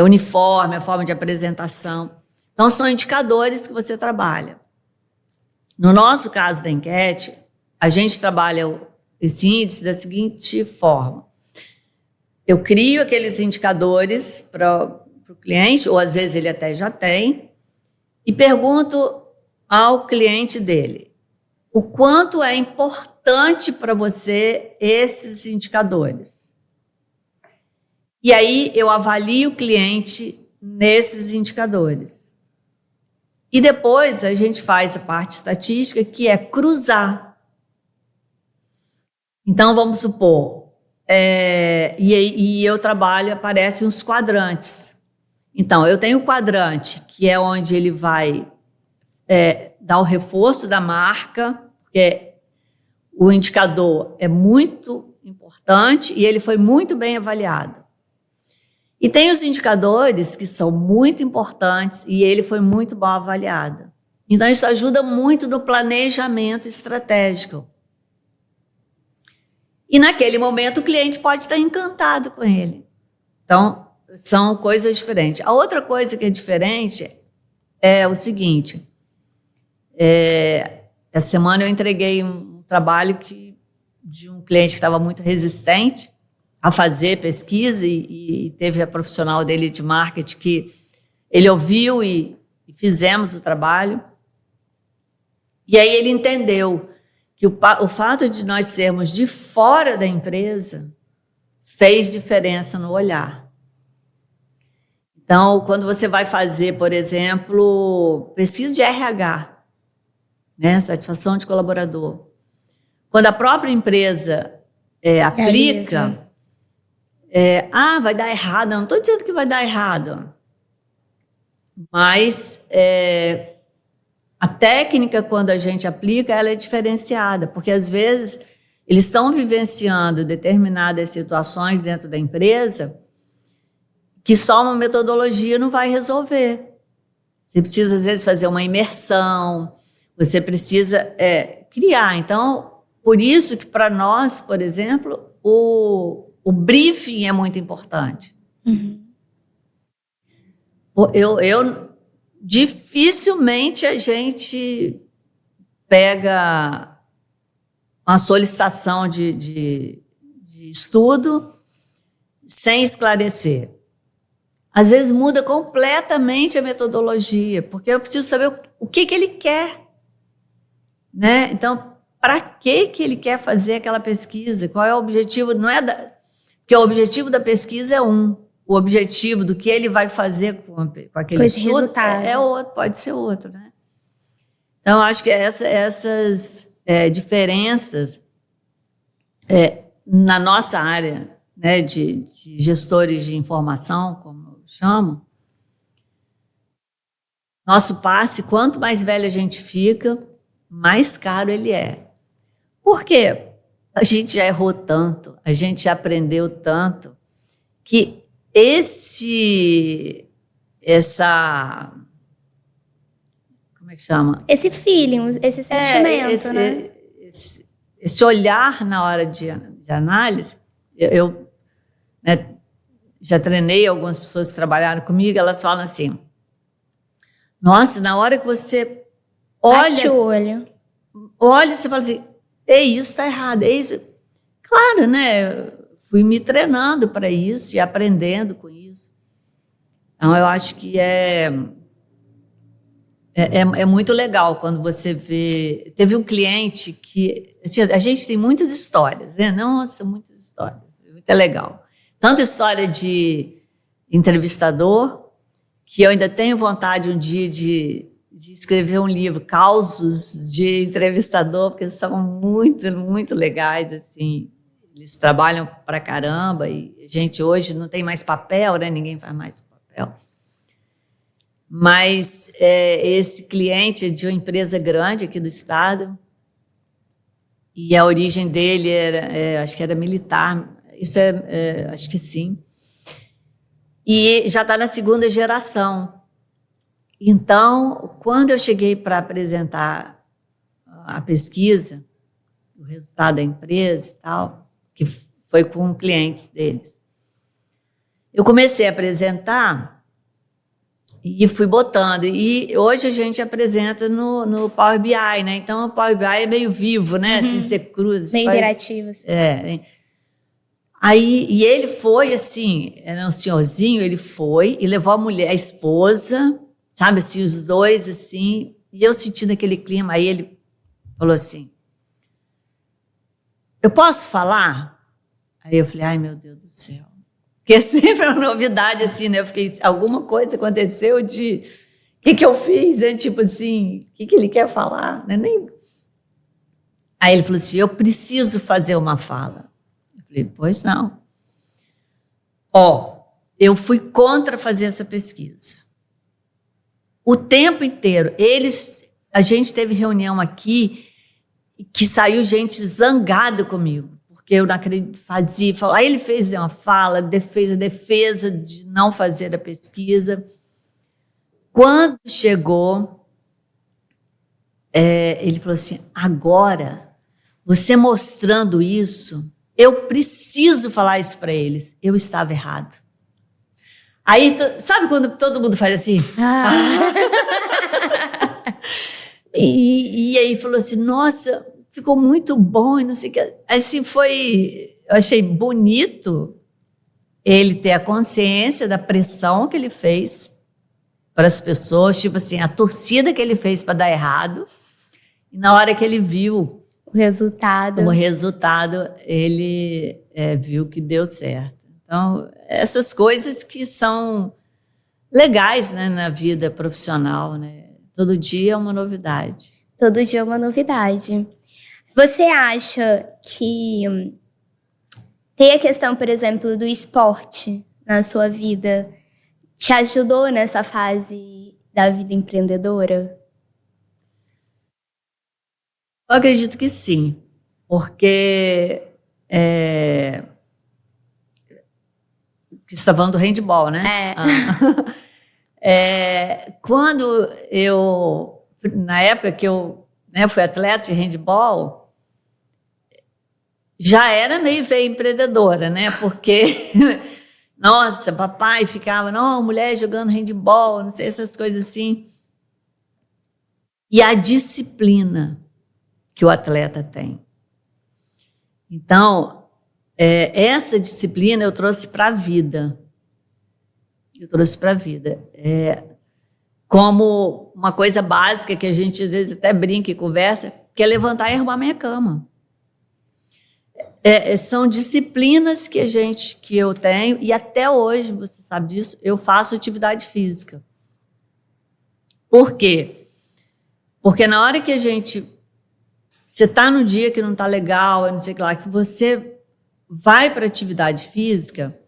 Uniforme, a forma de apresentação. Então, são indicadores que você trabalha. No nosso caso da enquete, a gente trabalha esse índice da seguinte forma. Eu crio aqueles indicadores para o cliente, ou às vezes ele até já tem, e pergunto ao cliente dele o quanto é importante para você esses indicadores. E aí eu avalio o cliente nesses indicadores. E depois a gente faz a parte estatística, que é cruzar. Então, vamos supor, e eu trabalho, aparecem os quadrantes. Então, eu tenho o quadrante, que é onde ele vai dar o reforço da marca, porque o indicador é muito importante e ele foi muito bem avaliado. E tem os indicadores que são muito importantes e ele foi muito bem avaliado. Então, isso ajuda muito no planejamento estratégico. E naquele momento o cliente pode estar encantado com ele. Então, são coisas diferentes. A outra coisa que é diferente é o seguinte. Essa semana eu entreguei um trabalho de um cliente que estava muito resistente a fazer pesquisa e teve a profissional dele de marketing que ele ouviu e fizemos o trabalho. E aí ele entendeu que o fato de nós sermos de fora da empresa fez diferença no olhar. Então, quando você vai fazer, por exemplo, pesquisa de RH, né, satisfação de colaborador, quando a própria empresa aplica, vai dar errado. Eu não estou dizendo que vai dar errado, mas a técnica, quando a gente aplica, ela é diferenciada, porque às vezes eles estão vivenciando determinadas situações dentro da empresa que só uma metodologia não vai resolver. Você precisa, às vezes, fazer uma imersão, você precisa criar. Então, por isso que para nós, por exemplo, o briefing é muito importante. Uhum. Dificilmente a gente pega uma solicitação de estudo sem esclarecer. Às vezes muda completamente a metodologia, porque eu preciso saber o que ele quer, né? Então, para que ele quer fazer aquela pesquisa? Qual é o objetivo? Não é porque o objetivo da pesquisa é um. O objetivo do que ele vai fazer com aquele estudo resultado. é outro, pode ser outro, né? Então, acho que essas diferenças na nossa área, né, de gestores de informação, como eu chamo, nosso passe, quanto mais velho a gente fica, mais caro ele é. Por quê? A gente já errou tanto, a gente já aprendeu tanto, que como é que chama? Esse feeling, esse sentimento, né? Esse olhar na hora de análise, eu né, já treinei algumas pessoas que trabalharam comigo, elas falam assim, nossa, na hora que você Bate o olho. olha, você fala assim, isso está errado, isso. Claro, né? Fui me treinando para isso e aprendendo com isso. Então, eu acho que é muito legal quando você vê... Teve um cliente que... Assim, a gente tem muitas histórias, né? Nossa, muitas histórias. Muito legal. Tanto história de entrevistador, que eu ainda tenho vontade um dia de escrever um livro, Causos de Entrevistador, porque são muito, muito legais, assim. Eles trabalham pra caramba e a gente hoje não tem mais papel, né? Ninguém faz mais papel. Mas esse cliente é de uma empresa grande aqui do estado e a origem dele acho que era militar, isso acho que sim. E já está na segunda geração. Então, quando eu cheguei para apresentar a pesquisa, o resultado da empresa e tal, que foi com clientes deles, eu comecei a apresentar e fui botando. E hoje a gente apresenta no Power BI, né? Então, o Power BI é meio vivo, né? Assim, você cruza. Meio interativo. Assim. Aí, e ele foi assim, era um senhorzinho, ele foi e levou a mulher, a esposa, sabe, assim, os dois, assim, e eu sentindo aquele clima. Aí ele falou assim, eu posso falar? Aí eu falei, ai, meu Deus do céu. Porque é sempre uma novidade, assim, né? Eu fiquei, alguma coisa aconteceu de... O que eu fiz, né? Tipo assim, o que ele quer falar? Né? Aí ele falou assim, eu preciso fazer uma fala. Eu falei, pois não. Eu fui contra fazer essa pesquisa. O tempo inteiro, a gente teve reunião aqui que saiu gente zangada comigo. Porque eu não acredito, aí ele fez uma fala, fez a defesa de não fazer a pesquisa. Quando chegou, ele falou assim, agora, você mostrando isso, eu preciso falar isso para eles. Eu estava errado. Aí, sabe quando todo mundo faz assim? E aí falou assim, nossa... ficou muito bom e não sei o que. Assim, eu achei bonito ele ter a consciência da pressão que ele fez para as pessoas, tipo assim, a torcida que ele fez para dar errado. E na hora que ele viu o resultado, ele viu que deu certo. Então, essas coisas que são legais, né, na vida profissional, né? Todo dia é uma novidade. Todo dia é uma novidade. Você acha que tem a questão, por exemplo, do esporte na sua vida te ajudou nessa fase da vida empreendedora? Eu acredito que sim, porque você está falando do handball, né? Quando na época que eu fui atleta de handball, já era meio veia empreendedora, né? Porque, nossa, papai ficava, não, mulher jogando handball, não sei, essas coisas assim. E a disciplina que o atleta tem. Então, essa disciplina eu trouxe para a vida. eu trouxe para a vida. Como uma coisa básica que a gente às vezes até brinca e conversa, que é levantar e arrumar minha cama. São disciplinas que eu tenho, e até hoje, você sabe disso, eu faço atividade física. Por quê? Porque na hora que você está no dia que não está legal, não sei o que lá, que você vai para atividade física,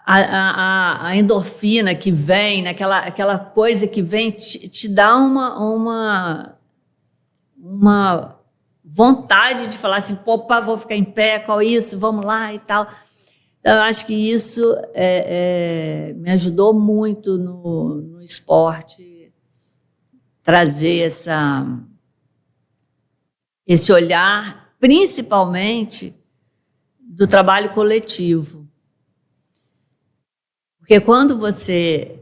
a endorfina que vem, né, aquela coisa que vem, te dá uma vontade de falar assim, opa, vou ficar em pé, qual isso, vamos lá e tal. Então, eu acho que isso me ajudou muito no esporte, trazer esse olhar, principalmente do trabalho coletivo. Porque quando você,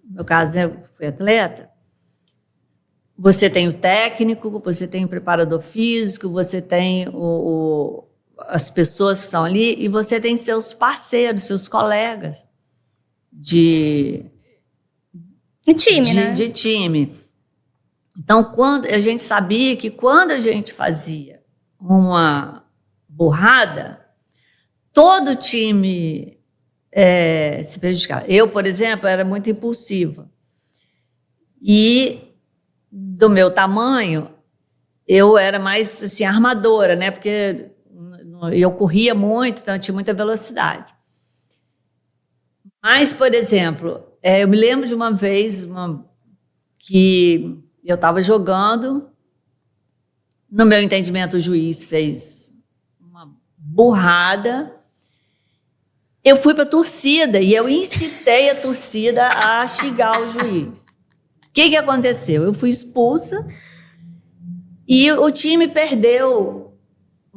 no meu caso, eu fui atleta, você tem o técnico, você tem o preparador físico, você tem as pessoas que estão ali e você tem seus parceiros, seus colegas de time, né? De time. Então, quando a gente sabia que quando a gente fazia uma burrada, todo o time se prejudicava. Eu, por exemplo, era muito impulsiva. E do meu tamanho, eu era mais assim, armadora, né? Porque eu corria muito, então eu tinha muita velocidade. Mas, por exemplo, eu me lembro de uma vez que eu estava jogando, no meu entendimento o juiz fez uma burrada, eu fui para a torcida e eu incitei a torcida a xingar o juiz. O que aconteceu? Eu fui expulsa e o time perdeu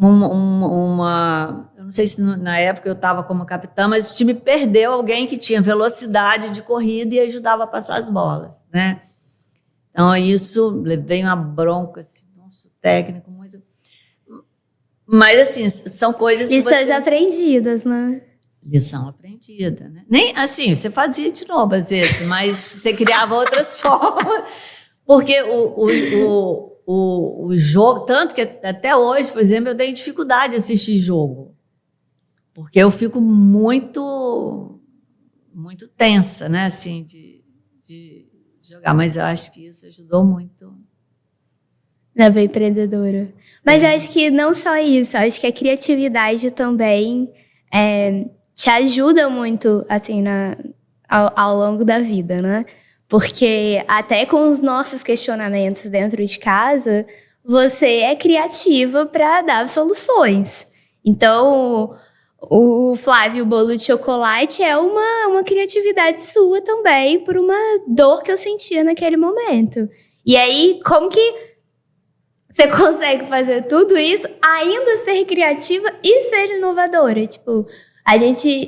eu não sei se na época eu estava como capitã, mas o time perdeu alguém que tinha velocidade de corrida e ajudava a passar as bolas, né? Então, isso, levei uma bronca, assim, nosso técnico, muito... Mas, assim, são coisas Lições aprendidas, né? Lição aprendida, né? Nem, assim, você fazia de novo, às vezes, mas você criava outras formas. Porque o jogo, tanto que até hoje, por exemplo, eu tenho dificuldade de assistir jogo. Porque eu fico muito tensa, né? Assim, de jogar. Mas eu acho que isso ajudou muito. Na veia empreendedora. Mas eu acho que não só isso, eu acho que a criatividade também te ajuda muito, assim, ao longo da vida, né? Porque até com os nossos questionamentos dentro de casa, você é criativa para dar soluções. Então, o Flávio, o bolo de chocolate é uma criatividade sua também, por uma dor que eu sentia naquele momento. E aí, como que você consegue fazer tudo isso, ainda ser criativa e ser inovadora? Tipo,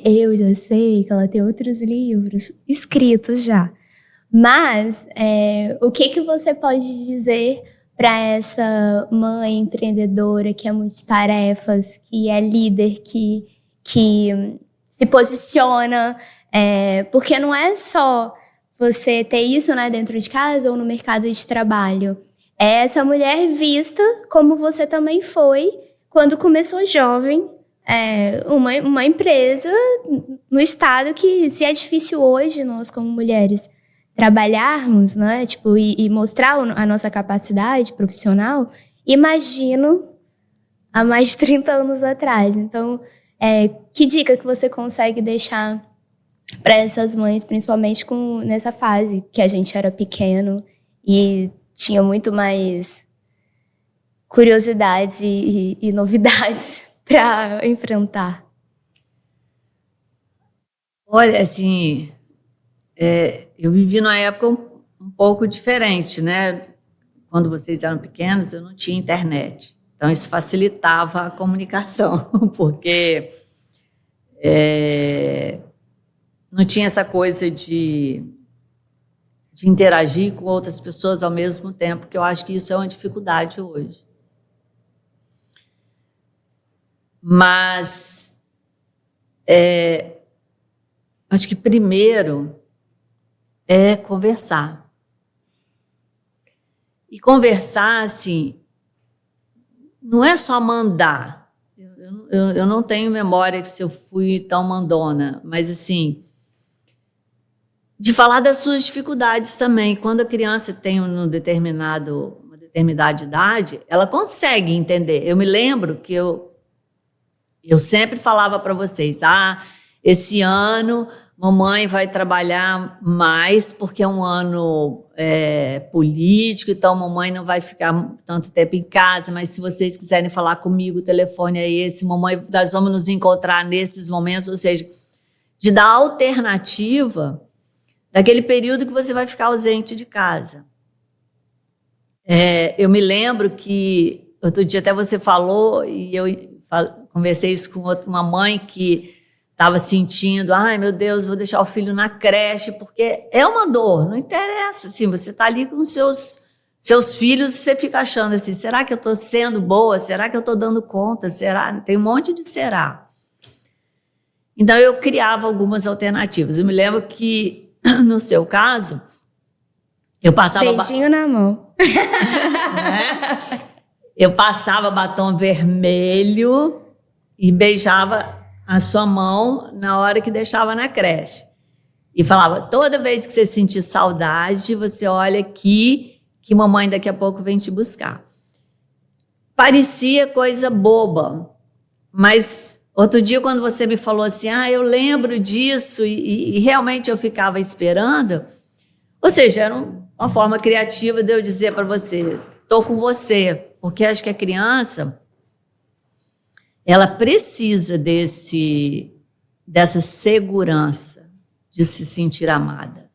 eu já sei que ela tem outros livros escritos já. Mas, o que você pode dizer para essa mãe empreendedora que é multitarefas, que é líder, que se posiciona? Porque não é só você ter isso, né, dentro de casa ou no mercado de trabalho. É essa mulher vista como você também foi quando começou jovem, uma empresa no estado que, se é difícil hoje, nós como mulheres trabalharmos, né, tipo, e mostrar a nossa capacidade profissional, imagino há mais de 30 anos atrás. Então, que dica que você consegue deixar para essas mães, principalmente nessa fase que a gente era pequeno e tinha muito mais curiosidades e novidades para enfrentar? Olha, assim, eu vivi numa época um pouco diferente, né? Quando vocês eram pequenos, eu não tinha internet. Então, isso facilitava a comunicação, porque não tinha essa coisa de interagir com outras pessoas ao mesmo tempo, que eu acho que isso é uma dificuldade hoje. Mas acho que primeiro é conversar. E conversar, assim, não é só mandar. Eu não tenho memória que se eu fui tão mandona, mas, assim, de falar das suas dificuldades também. Quando a criança tem uma determinada idade, ela consegue entender. Eu me lembro que eu sempre falava para vocês, esse ano mamãe vai trabalhar mais porque é um ano político, então mamãe não vai ficar tanto tempo em casa, mas se vocês quiserem falar comigo, o telefone é esse, mamãe, nós vamos nos encontrar nesses momentos, ou seja, de dar alternativa daquele período que você vai ficar ausente de casa. Eu me lembro que outro dia até você falou, e eu conversei isso com uma mãe que estava sentindo, ai meu Deus, vou deixar o filho na creche, porque é uma dor, não interessa, assim, você está ali com seus filhos, você fica achando assim, será que eu estou sendo boa? Será que eu estou dando conta? Será? Tem um monte de será. Então eu criava algumas alternativas. Eu me lembro que, no seu caso, eu passava... Beijinho na mão. Eu passava batom vermelho e beijava a sua mão na hora que deixava na creche. E falava, toda vez que você sentir saudade, você olha aqui, que mamãe daqui a pouco vem te buscar. Parecia coisa boba, mas outro dia quando você me falou assim, eu lembro disso, e realmente eu ficava esperando, ou seja, era uma forma criativa de eu dizer para você, estou com você, porque acho que a criança... ela precisa dessa segurança de se sentir amada.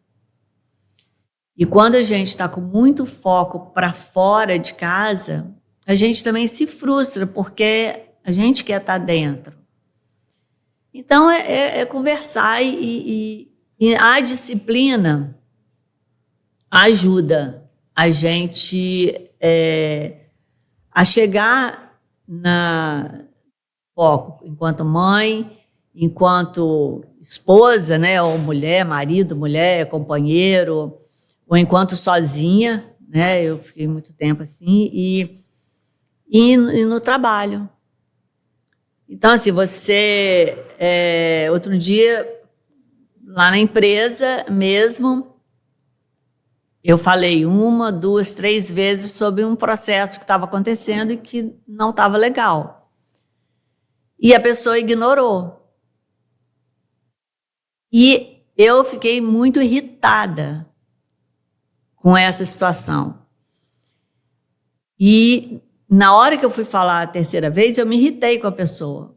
E quando a gente está com muito foco para fora de casa, a gente também se frustra, porque a gente quer estar dentro. Então, é conversar e a disciplina ajuda a gente a chegar foco enquanto mãe, enquanto esposa, né, ou mulher, marido, mulher, companheiro, ou enquanto sozinha, né, eu fiquei muito tempo assim, e no trabalho. Então, assim, você, outro dia, lá na empresa mesmo, eu falei 1, 2, 3 vezes sobre um processo que estava acontecendo e que não estava legal. E a pessoa ignorou. E eu fiquei muito irritada com essa situação. E na hora que eu fui falar a terceira vez, eu me irritei com a pessoa.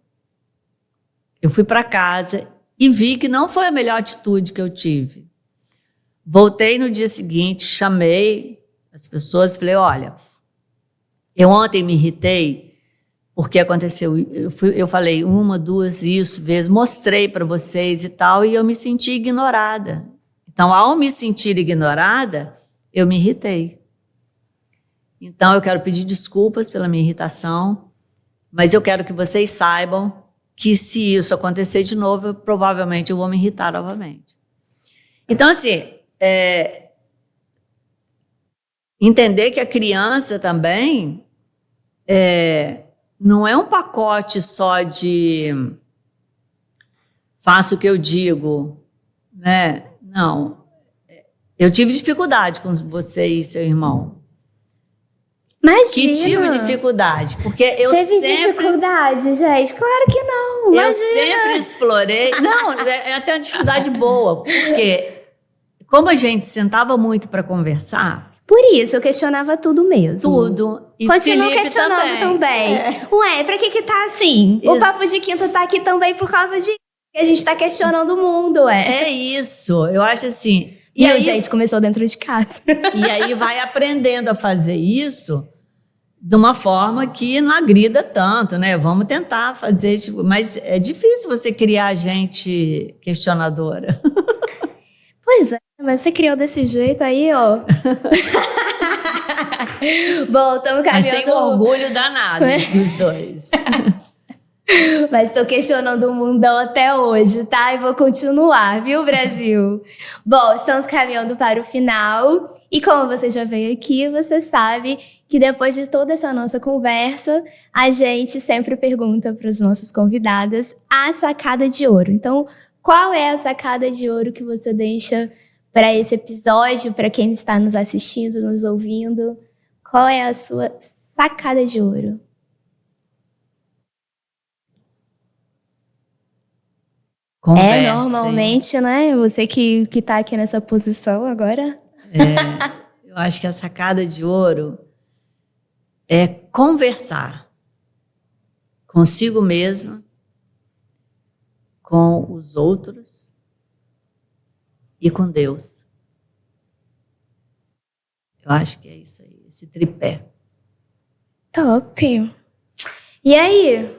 Eu fui para casa e vi que não foi a melhor atitude que eu tive. Voltei no dia seguinte, chamei as pessoas e falei, olha, eu ontem me irritei porque aconteceu, eu falei 1, 2, vezes, mostrei para vocês e tal, e eu me senti ignorada. Então, ao me sentir ignorada, eu me irritei. Então, eu quero pedir desculpas pela minha irritação, mas eu quero que vocês saibam que se isso acontecer de novo, provavelmente eu vou me irritar novamente. Então, assim, entender que a criança também... não é um pacote só de faço o que eu digo, né? Não. Eu tive dificuldade com você e seu irmão. Imagina. Que tive dificuldade? Porque eu Teve sempre... dificuldade, gente? Claro que não. Imagina. Eu sempre explorei... Não, é até uma dificuldade boa, porque como a gente sentava muito para conversar... Por isso, eu questionava tudo mesmo. Tudo. E continuo Felipe questionando também. Ué, pra que tá assim? O Papo de Quinta tá aqui também por causa de... que a gente tá questionando o mundo, É isso. Eu acho assim... E aí, gente, começou dentro de casa. E aí vai aprendendo a fazer isso de uma forma que não agrida tanto, né? Vamos tentar fazer... Mas é difícil você criar gente questionadora. Pois é. Mas você criou desse jeito aí, ó. Bom, estamos caminhando... Mas tem um orgulho danado dos dois. Mas tô questionando o mundão até hoje, tá? E vou continuar, viu, Brasil? Bom, estamos caminhando para o final. E como você já veio aqui, você sabe que depois de toda essa nossa conversa, a gente sempre pergunta para os nossos convidados a sacada de ouro. Então, qual é a sacada de ouro que você deixa para esse episódio, para quem está nos assistindo, nos ouvindo? Qual é a sua sacada de ouro? Conversem. Normalmente, né? Você que tá aqui nessa posição agora. Eu acho que a sacada de ouro é conversar consigo mesma, com os outros e com Deus. Eu acho que é isso aí, esse tripé. Top! E aí?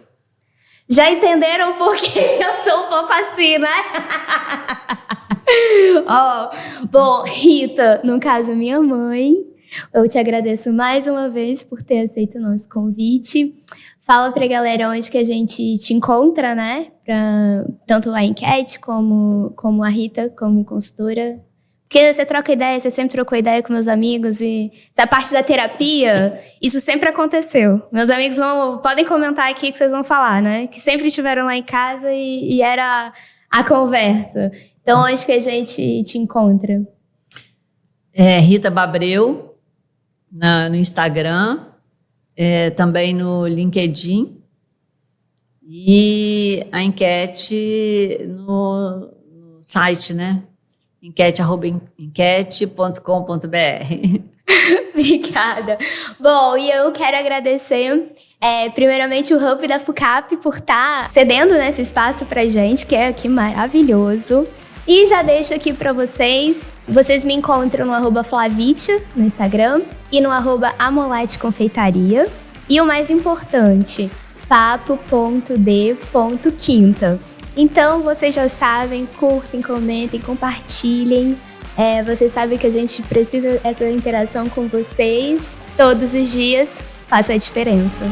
Já entenderam por que eu sou um pouco assim, né? Bom, Rita, no caso minha mãe, eu te agradeço mais uma vez por ter aceito o nosso convite. Fala pra galera onde que a gente te encontra, né? Pra tanto a enquete como a Rita, como consultora. Porque você troca ideia, você sempre trocou ideia com meus amigos e essa parte da terapia, isso sempre aconteceu. Meus amigos podem comentar aqui que vocês vão falar, né? Que sempre estiveram lá em casa e era a conversa. Então, onde que a gente te encontra? Rita Babreu, no Instagram, também no LinkedIn. E a enquete no site, né? enquete.com.br. Obrigada. Bom, e eu quero agradecer primeiramente o Hub da FUCAP por estar cedendo nesse espaço pra gente, que é aqui maravilhoso. E já deixo aqui pra vocês me encontram no @Flavitia no Instagram e no @Amoleteconfeitaria. E o mais importante, papo.d.quinta. Então, vocês já sabem, curtem, comentem, compartilhem. Vocês sabem que a gente precisa dessa interação com vocês todos os dias. Faça a diferença.